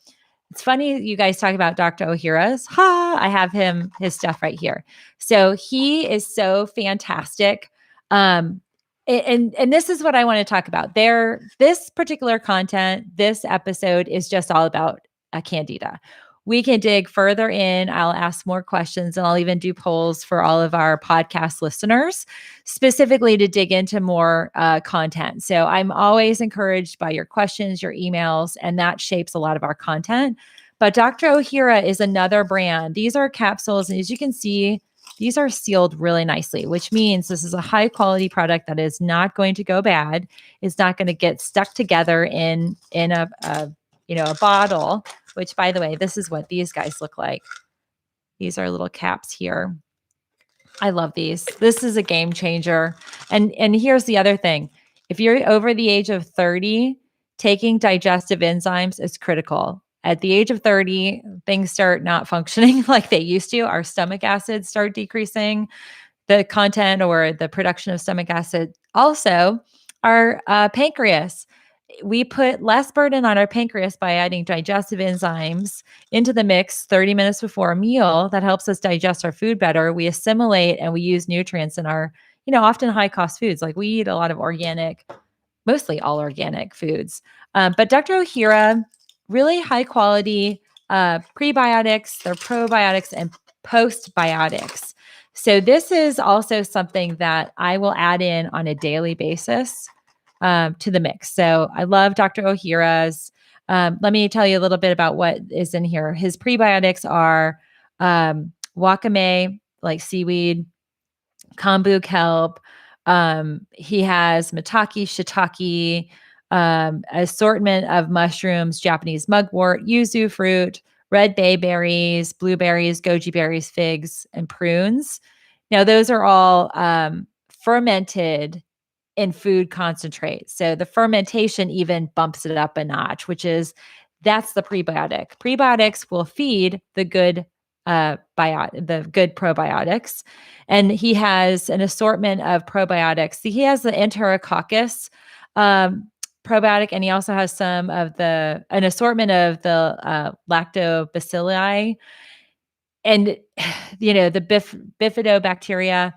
it's funny you guys talk about Dr. Ohhira's. I have his stuff right here. So he is so fantastic. And this is what I want to talk about. This particular content, this episode is just all about Candida. We can dig further in. I'll ask more questions and I'll even do polls for all of our podcast listeners, specifically to dig into more content. So I'm always encouraged by your questions, your emails, and that shapes a lot of our content. But Dr. Ohhira is another brand. These are capsules. And as you can see, these are sealed really nicely, which means this is a high quality product that is not going to go bad. It's not going to get stuck together in a bottle, which, by the way, this is what these guys look like. These are little caps here. I love these. This is a game changer. And here's the other thing. If you're over the age of 30, taking digestive enzymes is critical. At the age of 30, things start not functioning like they used to. Our stomach acids start decreasing, the content or the production of stomach acid. Also, our pancreas. We put less burden on our pancreas by adding digestive enzymes into the mix 30 minutes before a meal. That helps us digest our food better. We assimilate and we use nutrients in our, often high cost foods. Like we eat a lot of organic, mostly all organic foods. But Dr. Ohhira, really high quality prebiotics, they're probiotics and postbiotics. So this is also something that I will add in on a daily basis to the mix. So I love Dr. Ohhira's. Let me tell you a little bit about what is in here. His prebiotics are wakame, like seaweed, kombu kelp. He has maitake, shiitake, assortment of mushrooms, Japanese mugwort, yuzu fruit, red bayberries, blueberries, goji berries, figs, and prunes. Now, those are all fermented in food concentrate. So the fermentation even bumps it up a notch, that's the prebiotic. Prebiotics will feed the good the good probiotics. And he has an assortment of probiotics. He has the Enterococcus probiotic, and he also has an assortment of the lactobacilli and the bifidobacteria.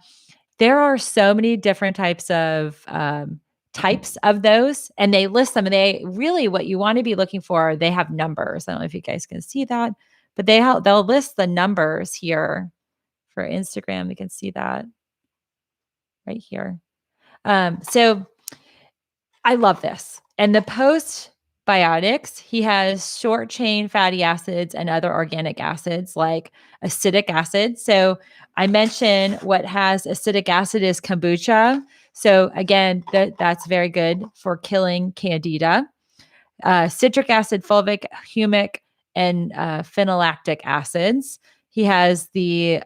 There are so many different types of those, and they list them. And they really, what you want to be looking for, they have numbers. I don't know if you guys can see that, but they'll list the numbers here for Instagram. You can see that right here. So I love this. And the postbiotics, he has short chain fatty acids and other organic acids like acetic acid. So I mentioned what has acetic acid is kombucha. So again, that's very good for killing candida. Citric acid, fulvic, humic, and phenolactic acids. He has the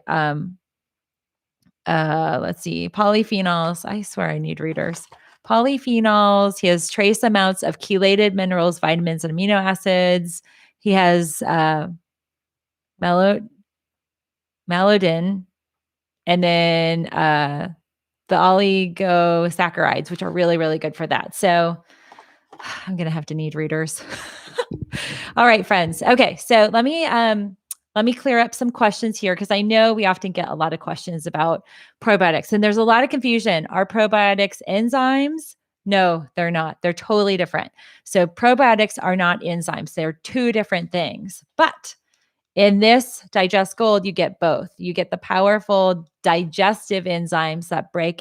polyphenols. I swear I need readers. Polyphenols. He has trace amounts of chelated minerals, vitamins, and amino acids. He has malodin, and then the oligosaccharides, which are really, really good for that. So I'm going to have to need readers. All right, friends. Okay. So let me clear up some questions here because I know we often get a lot of questions about probiotics and there's a lot of confusion. Are probiotics enzymes? No, they're not. They're totally different. So probiotics are not enzymes. They're two different things. But in this Digest Gold, you get both. You get the powerful digestive enzymes that break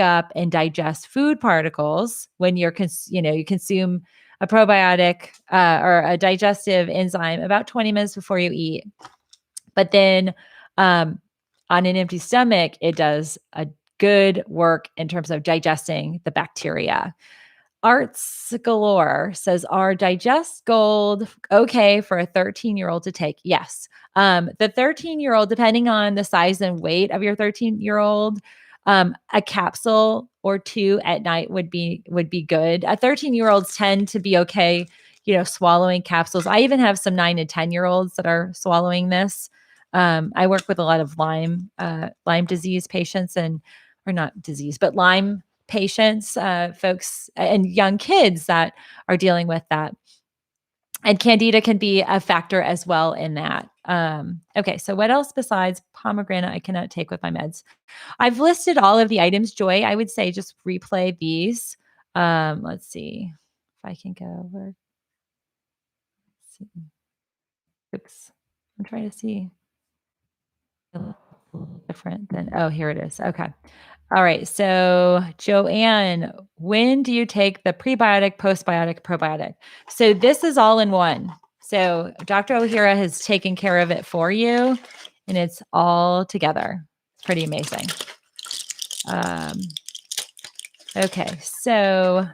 up, and digest food particles when you consume a probiotic or a digestive enzyme about 20 minutes before you eat. But then on an empty stomach, it does a good work in terms of digesting the bacteria. Arts Galore says, are Digest Gold okay for a 13-year-old to take? Yes. The 13-year-old, depending on the size and weight of your 13-year-old, a capsule or two at night would be good. 13-year-olds tend to be okay, swallowing capsules. I even have some 9 and 10-year-olds that are swallowing this. I work with a lot of Lyme disease patients or not disease, but Lyme patients, folks and young kids that are dealing with that. And Candida can be a factor as well in that. Okay, so what else besides pomegranate I cannot take with my meds? I've listed all of the items, Joy. I would say just replay these. Let's see if I can go over. Let's Oops. I'm trying to see. A little different than, oh, here it is. Okay. All right. So, Joanne, when do you take the prebiotic, postbiotic, probiotic? So, this is all in one. So, Dr. O'Hara has taken care of it for you, and it's all together. It's pretty amazing. Okay. So,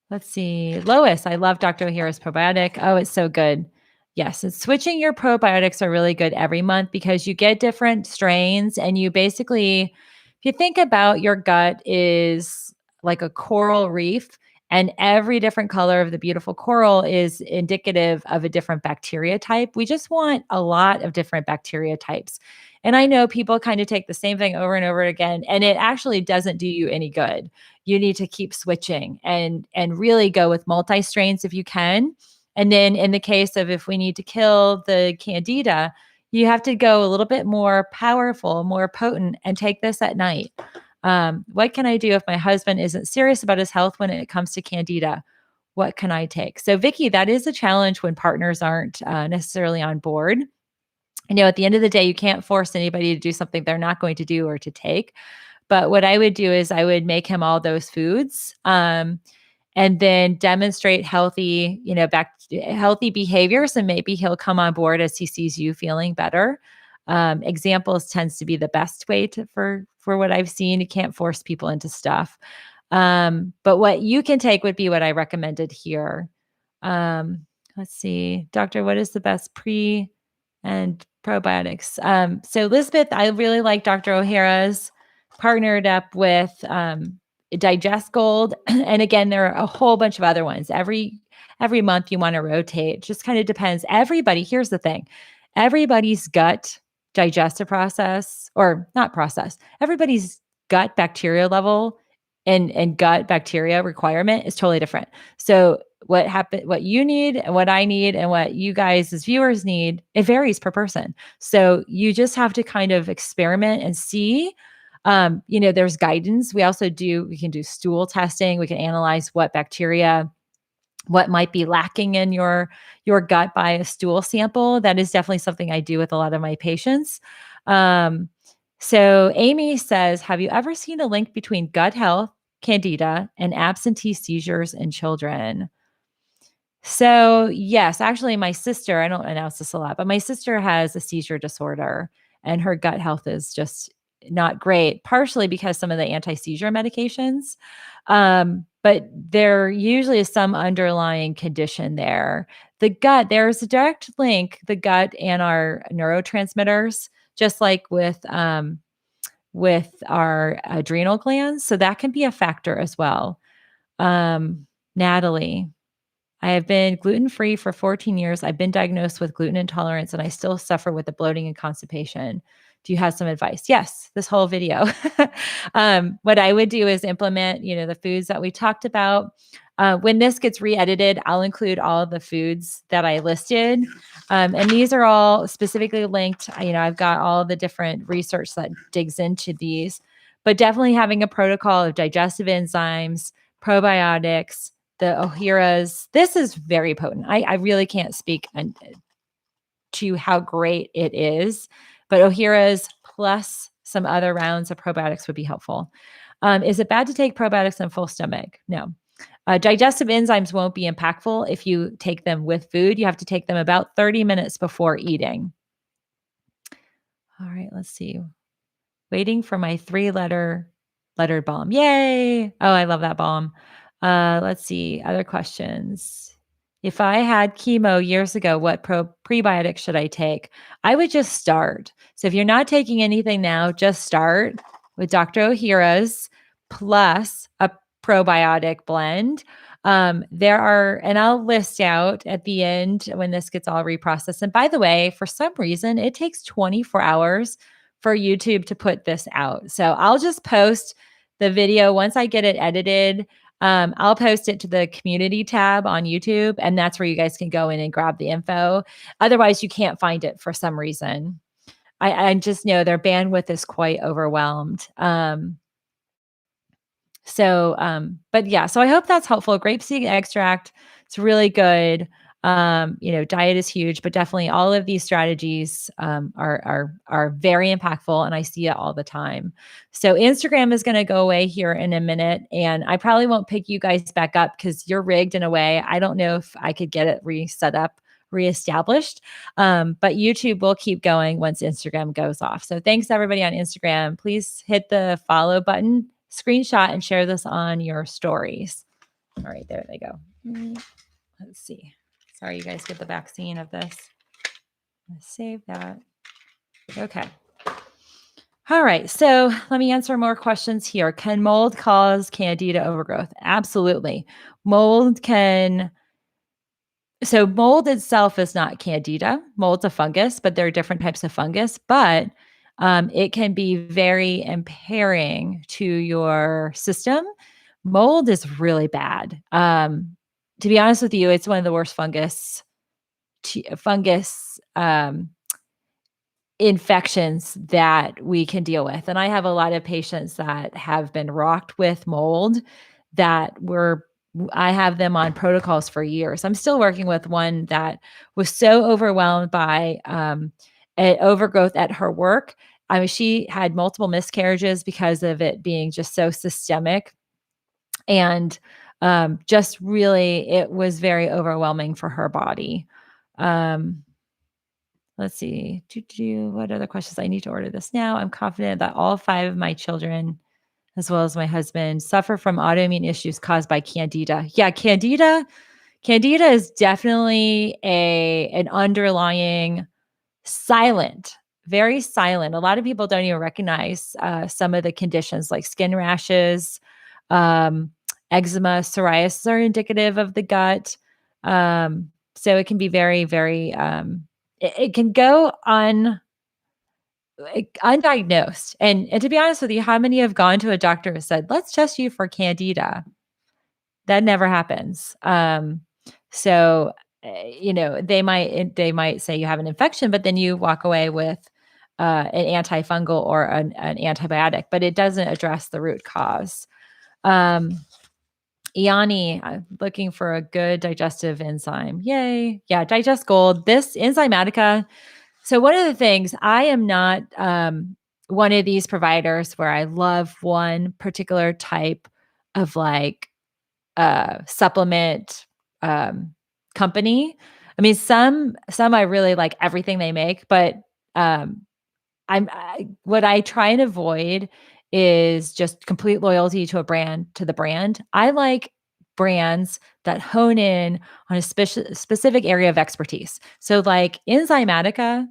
let's see. Lois, I love Dr. O'Hara's probiotic. Oh, it's so good. Yes, and switching your probiotics are really good every month because you get different strains and you basically, if you think about your gut is like a coral reef and every different color of the beautiful coral is indicative of a different bacteria type. We just want a lot of different bacteria types. And I know people kind of take the same thing over and over again and it actually doesn't do you any good. You need to keep switching and really go with multi-strains if you can. And then in the case of if we need to kill the candida, you have to go a little bit more powerful, more potent, and take this at night. What can I do if my husband isn't serious about his health when it comes to candida? What can I take? So, Vicky, that is a challenge when partners aren't necessarily on board. At the end of the day, you can't force anybody to do something they're not going to do or to take. But what I would do is I would make him all those foods. And then demonstrate healthy, healthy behaviors, and maybe he'll come on board as he sees you feeling better. Examples tends to be the best way for what I've seen. You can't force people into stuff. But what you can take would be what I recommended here. Let's see, doctor, what is the best pre and probiotics? So Elizabeth, I really like Dr. O'Hara's, partnered up with Digest Gold. And again, there are a whole bunch of other ones. Every month you want to rotate. It just kind of depends. Here's the thing. Everybody's gut digestive process, or not process, everybody's gut bacteria level and gut bacteria requirement is totally different. So what you need and what I need and what you guys as viewers need, it varies per person. So you just have to kind of experiment and see. There's guidance. We can do stool testing. We can analyze what might be lacking in your gut by a stool sample. That is definitely something I do with a lot of my patients. So Amy says, have you ever seen a link between gut health, candida, and absentee seizures in children? So yes, actually my sister, I don't announce this a lot, but my sister has a seizure disorder and her gut health is just not great, partially because some of the anti-seizure medications. But there usually is some underlying condition there. The gut, there's a direct link, the gut and our neurotransmitters, just like with our adrenal glands. So that can be a factor as well. Natalie, I have been gluten-free for 14 years. I've been diagnosed with gluten intolerance and I still suffer with the bloating and constipation. Do you have some advice? Yes, this whole video. What I would do is implement, the foods that we talked about. When this gets re-edited, I'll include all of the foods that I listed. And these are all specifically linked. I've got all the different research that digs into these, but definitely having a protocol of digestive enzymes, probiotics, the O'Hara's. This is very potent. I really can't speak to how great it is, but O'Hara's plus some other rounds of probiotics would be helpful. Is it bad to take probiotics on full stomach? No. Digestive enzymes won't be impactful if you take them with food. You have to take them about 30 minutes before eating. All right, let's see. Waiting for my 3-lettered balm. Yay. Oh, I love that balm. Let's see. Other questions. If I had chemo years ago, what prebiotics should I take? I would just start. So if you're not taking anything now, just start with Dr. O'Hara's plus a probiotic blend. And I'll list out at the end when this gets all reprocessed. And by the way, for some reason, it takes 24 hours for YouTube to put this out. So I'll just post the video once I get it edited. I'll post it to the community tab on YouTube, and that's where you guys can go in and grab the info. Otherwise, you can't find it for some reason. I just know their bandwidth is quite overwhelmed. But yeah, so I hope that's helpful. Grapeseed extract, it's really good. Diet is huge, but definitely all of these strategies are very impactful, and I see it all the time. So Instagram is going to go away here in a minute, and I probably won't pick you guys back up because you're rigged in a way. I don't know if I could get it reset up, reestablished. But YouTube will keep going once Instagram goes off. So thanks everybody on Instagram. Please hit the follow button, screenshot, and share this on your stories. All right, there they go. Let's see. Sorry, you guys get the vaccine of this. Let's save that. Okay. All right. So let me answer more questions here. Can mold cause Candida overgrowth? Absolutely. Mold itself is not Candida. Mold's a fungus, but there are different types of fungus. But it can be very impairing to your system. Mold is really bad. To be honest with you, it's one of the worst fungus infections that we can deal with. And I have a lot of patients that have been rocked with mold I have them on protocols for years. I'm still working with one that was so overwhelmed by an overgrowth at her work. I mean, she had multiple miscarriages because of it being just so systemic. And just really, it was very overwhelming for her body. Let's see. What other questions? I need to order this now. I'm confident that all 5 of my children, as well as my husband, suffer from autoimmune issues caused by Candida. Yeah, Candida is definitely an underlying very silent. A lot of people don't even recognize some of the conditions like skin rashes, eczema, psoriasis are indicative of the gut. So it can be very, very it can go undiagnosed. And to be honest with you, how many have gone to a doctor and said, let's test you for Candida? That never happens. So they might say you have an infection, but then you walk away with an antifungal or an antibiotic, but it doesn't address the root cause. Iani, I'm looking for a good digestive enzyme. Yay. Yeah, Digest Gold. This Enzymatica. So one of the things, I am not one of these providers where I love one particular type of supplement company. I mean, some I really like everything they make, but what I try and avoid is just complete loyalty to the brand. I like brands that hone in on a specific area of expertise. So like Enzymatica,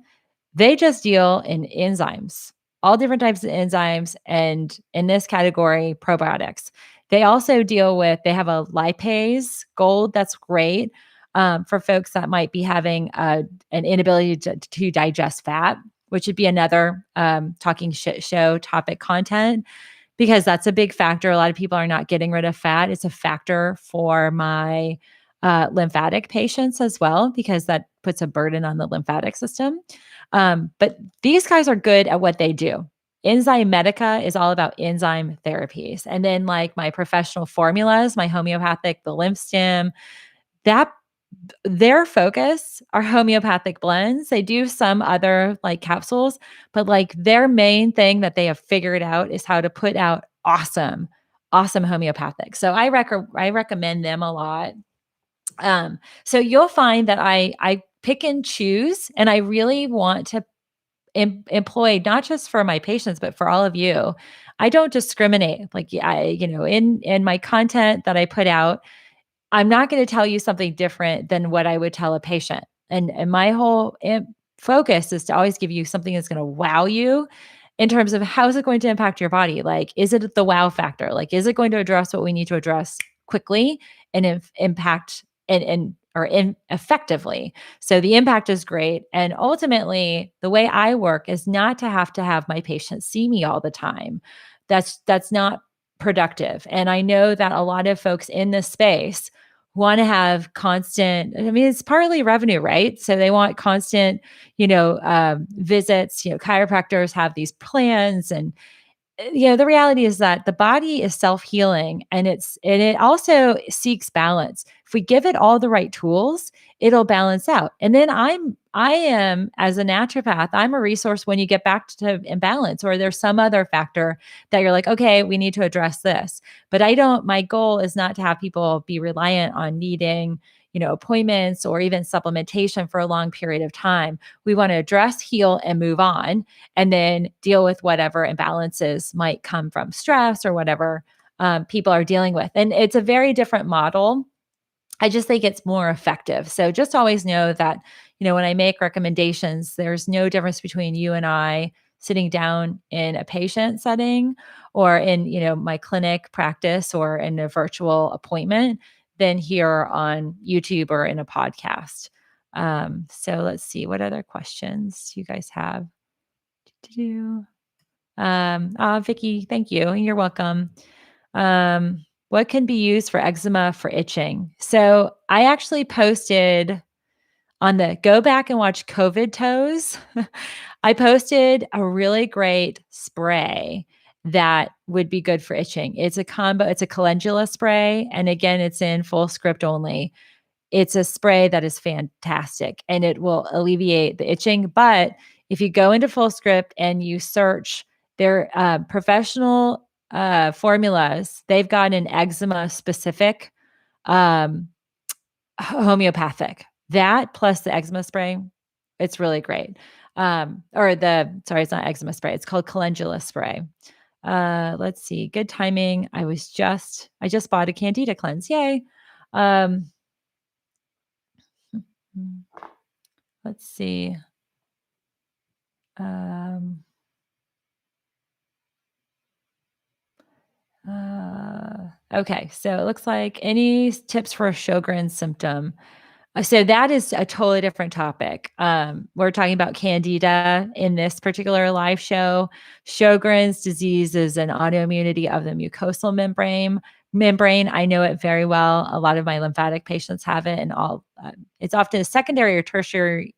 they just deal in enzymes, all different types of enzymes. And in this category, probiotics. They also they have a lipase gold. That's great for folks that might be having an inability to digest fat, which would be another talking shit show topic content, because that's a big factor. A lot of people are not getting rid of fat. It's a factor for my lymphatic patients as well, because that puts a burden on the lymphatic system. But these guys are good at what they do. Enzymatica is all about enzyme therapies. And then like my professional formulas, my homeopathic, the lymph stem, their focus are homeopathic blends. They do some other like capsules, but like their main thing that they have figured out is how to put out awesome homeopathic. So I recommend them a lot. So you'll find that I pick and choose, and I really want to employ not just for my patients, but for all of you. I don't discriminate. Like, in my content that I put out, I'm not going to tell you something different than what I would tell a patient. And my whole focus is to always give you something that's going to wow you in terms of how is it going to impact your body? Like, is it the wow factor? Like, is it going to address what we need to address quickly and impact or effectively? So the impact is great. And ultimately, the way I work is not to have my patients see me all the time. That's not productive. And I know that a lot of folks in this space want to have constant, I mean, it's partly revenue, right? So they want constant, visits. Chiropractors have these plans, and the reality is that the body is self-healing, and it also seeks balance. If we give it all the right tools, it'll balance out. And then I am, as a naturopath, I'm a resource when you get back to imbalance, or there's some other factor that you're like, okay, we need to address this. But my goal is not to have people be reliant on needing, appointments or even supplementation for a long period of time. We want to address, heal, and move on, and then deal with whatever imbalances might come from stress or whatever people are dealing with. And it's a very different model. I just think it's more effective. So just always know that, when I make recommendations, there's no difference between you and I sitting down in a patient setting or in, my clinic practice or in a virtual appointment than here on YouTube or in a podcast. So let's see, what other questions do you guys have? Vicky, thank you. You're welcome. What can be used for eczema for itching? So I actually posted on the go back and watch COVID toes. I posted a really great spray that would be good for itching. It's a combo, it's a calendula spray. And again, it's in full script only. It's a spray that is fantastic and it will alleviate the itching. But if you go into full script and you search their professional formulas, they've got an eczema specific um, homeopathic. That plus the eczema spray, it's really great. It's not eczema spray. It's called calendula spray. Let's see. Good timing. I just bought a Candida cleanse. Yay. Let's see. Okay, so it looks like any tips for a Sjogren's symptom. So that is a totally different topic. We're talking about Candida in this particular live show. Sjogren's disease is an autoimmunity of the mucosal membrane. I know it very well. A lot of my lymphatic patients have it, and it's often a secondary or tertiary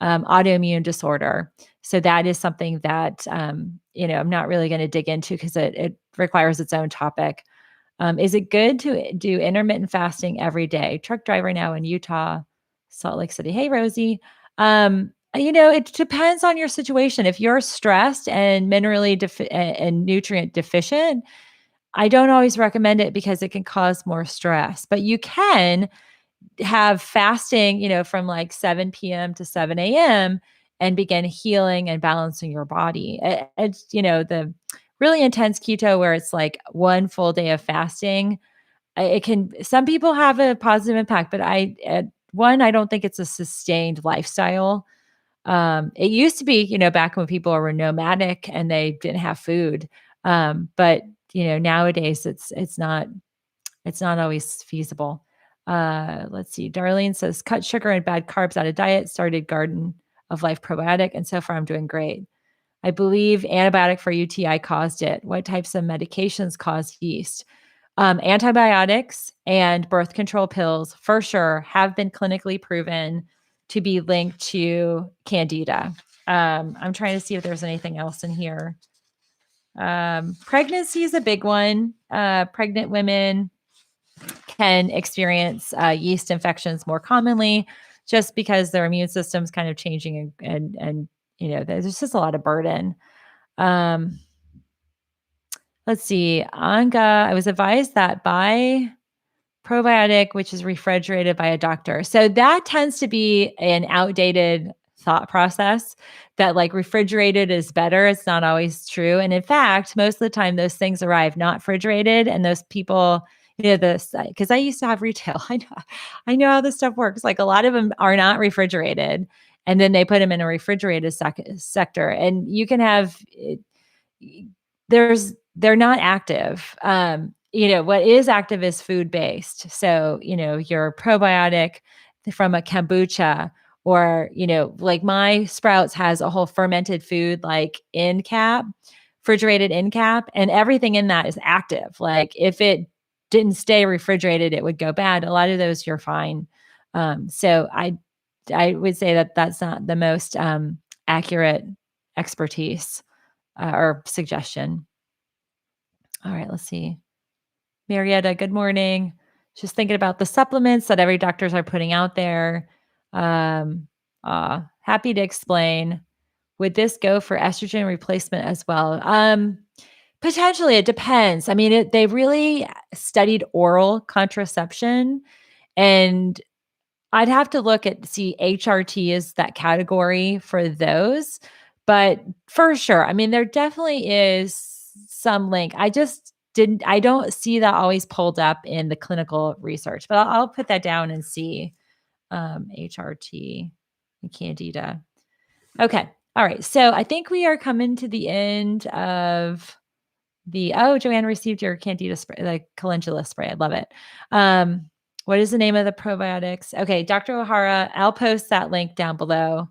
autoimmune disorder. So that is something that, I'm not really going to dig into because it requires its own topic. Is it good to do intermittent fasting every day? Truck driver now in Utah, Salt Lake City. Hey, Rosie. It depends on your situation. If you're stressed and and nutrient deficient, I don't always recommend it because it can cause more stress. But you can have fasting, from like 7 p.m. to 7 a.m. and begin healing and balancing your body. It's, the really intense keto where it's like one full day of fasting. Some people have a positive impact, but I don't think it's a sustained lifestyle. It used to be, back when people were nomadic and they didn't have food. But nowadays it's not always feasible. Let's see. Darlene says, cut sugar and bad carbs out of diet, started Garden of Life probiotic, and so far I'm doing great. I believe antibiotic for UTI caused it. What types of medications cause yeast? Antibiotics and birth control pills for sure have been clinically proven to be linked to Candida. I'm trying to see if there's anything else in here. Pregnancy is a big one. Pregnant women can experience yeast infections more commonly just because their immune system's kind of changing and there's just a lot of burden. Let's see. Anga, I was advised that buy probiotic, which is refrigerated by a doctor. So that tends to be an outdated thought process that like refrigerated is better. It's not always true. And in fact, most of the time those things arrive not refrigerated, and those people, because I used to have retail. I know how this stuff works. Like a lot of them are not refrigerated, and then they put them in a refrigerated sector, and you can have they're not active. What is active is food based. So, your probiotic from a kombucha, or, like my Sprouts has a whole fermented food, like end cap, refrigerated end cap, and everything in that is active. Like if it didn't stay refrigerated, it would go bad. A lot of those you're fine. So I would say that that's not the most accurate expertise. or suggestion. All right, let's see. Marietta, good morning. Just thinking about the supplements that every doctors are putting out there. Happy to explain. Would this go for estrogen replacement as well? Potentially, it depends. I mean, they really studied oral contraception, and I'd have to look at see HRT is that category for those, but for sure, I mean, there definitely is some link. I don't see that always pulled up in the clinical research, but I'll put that down and see HRT and Candida. Okay. All right. So I think we are coming to the end of Joanne received your Candida spray, the calendula spray. I love it. What is the name of the probiotics? Okay, Dr. O'Hara, I'll post that link down below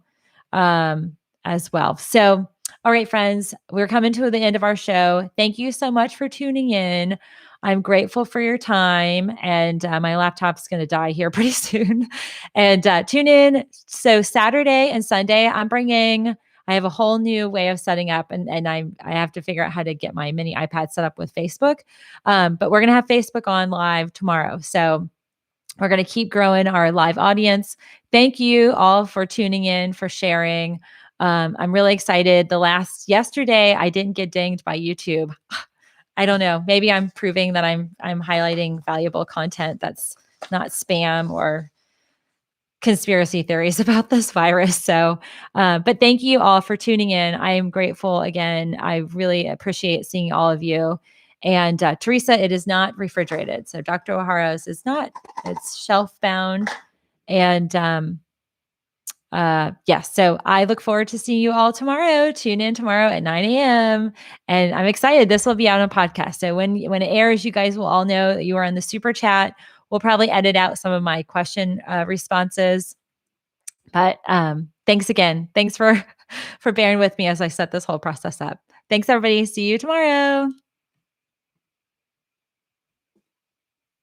as well. So, all right, friends, we're coming to the end of our show. Thank you so much for tuning in. I'm grateful for your time, and my laptop's going to die here pretty soon. And tune in. So Saturday and Sunday, I have a whole new way of setting up, and I have to figure out how to get my mini iPad set up with Facebook. But we're going to have Facebook on live tomorrow. So we're going to keep growing our live audience. Thank you all for tuning in, for sharing. I'm really excited. Yesterday, I didn't get dinged by YouTube. I don't know. Maybe I'm proving that I'm highlighting valuable content that's not spam or conspiracy theories about this virus. So, but thank you all for tuning in. I am grateful again. I really appreciate seeing all of you. And Teresa, it is not refrigerated. So Dr. O'Hara's is not, it's shelf bound. And yes, so I look forward to seeing you all tomorrow. Tune in tomorrow at 9 a.m. And I'm excited. This will be out on podcast. So when it airs, you guys will all know that you are on the super chat. We'll probably edit out some of my question responses. But thanks again. Thanks for bearing with me as I set this whole process up. Thanks, everybody. See you tomorrow.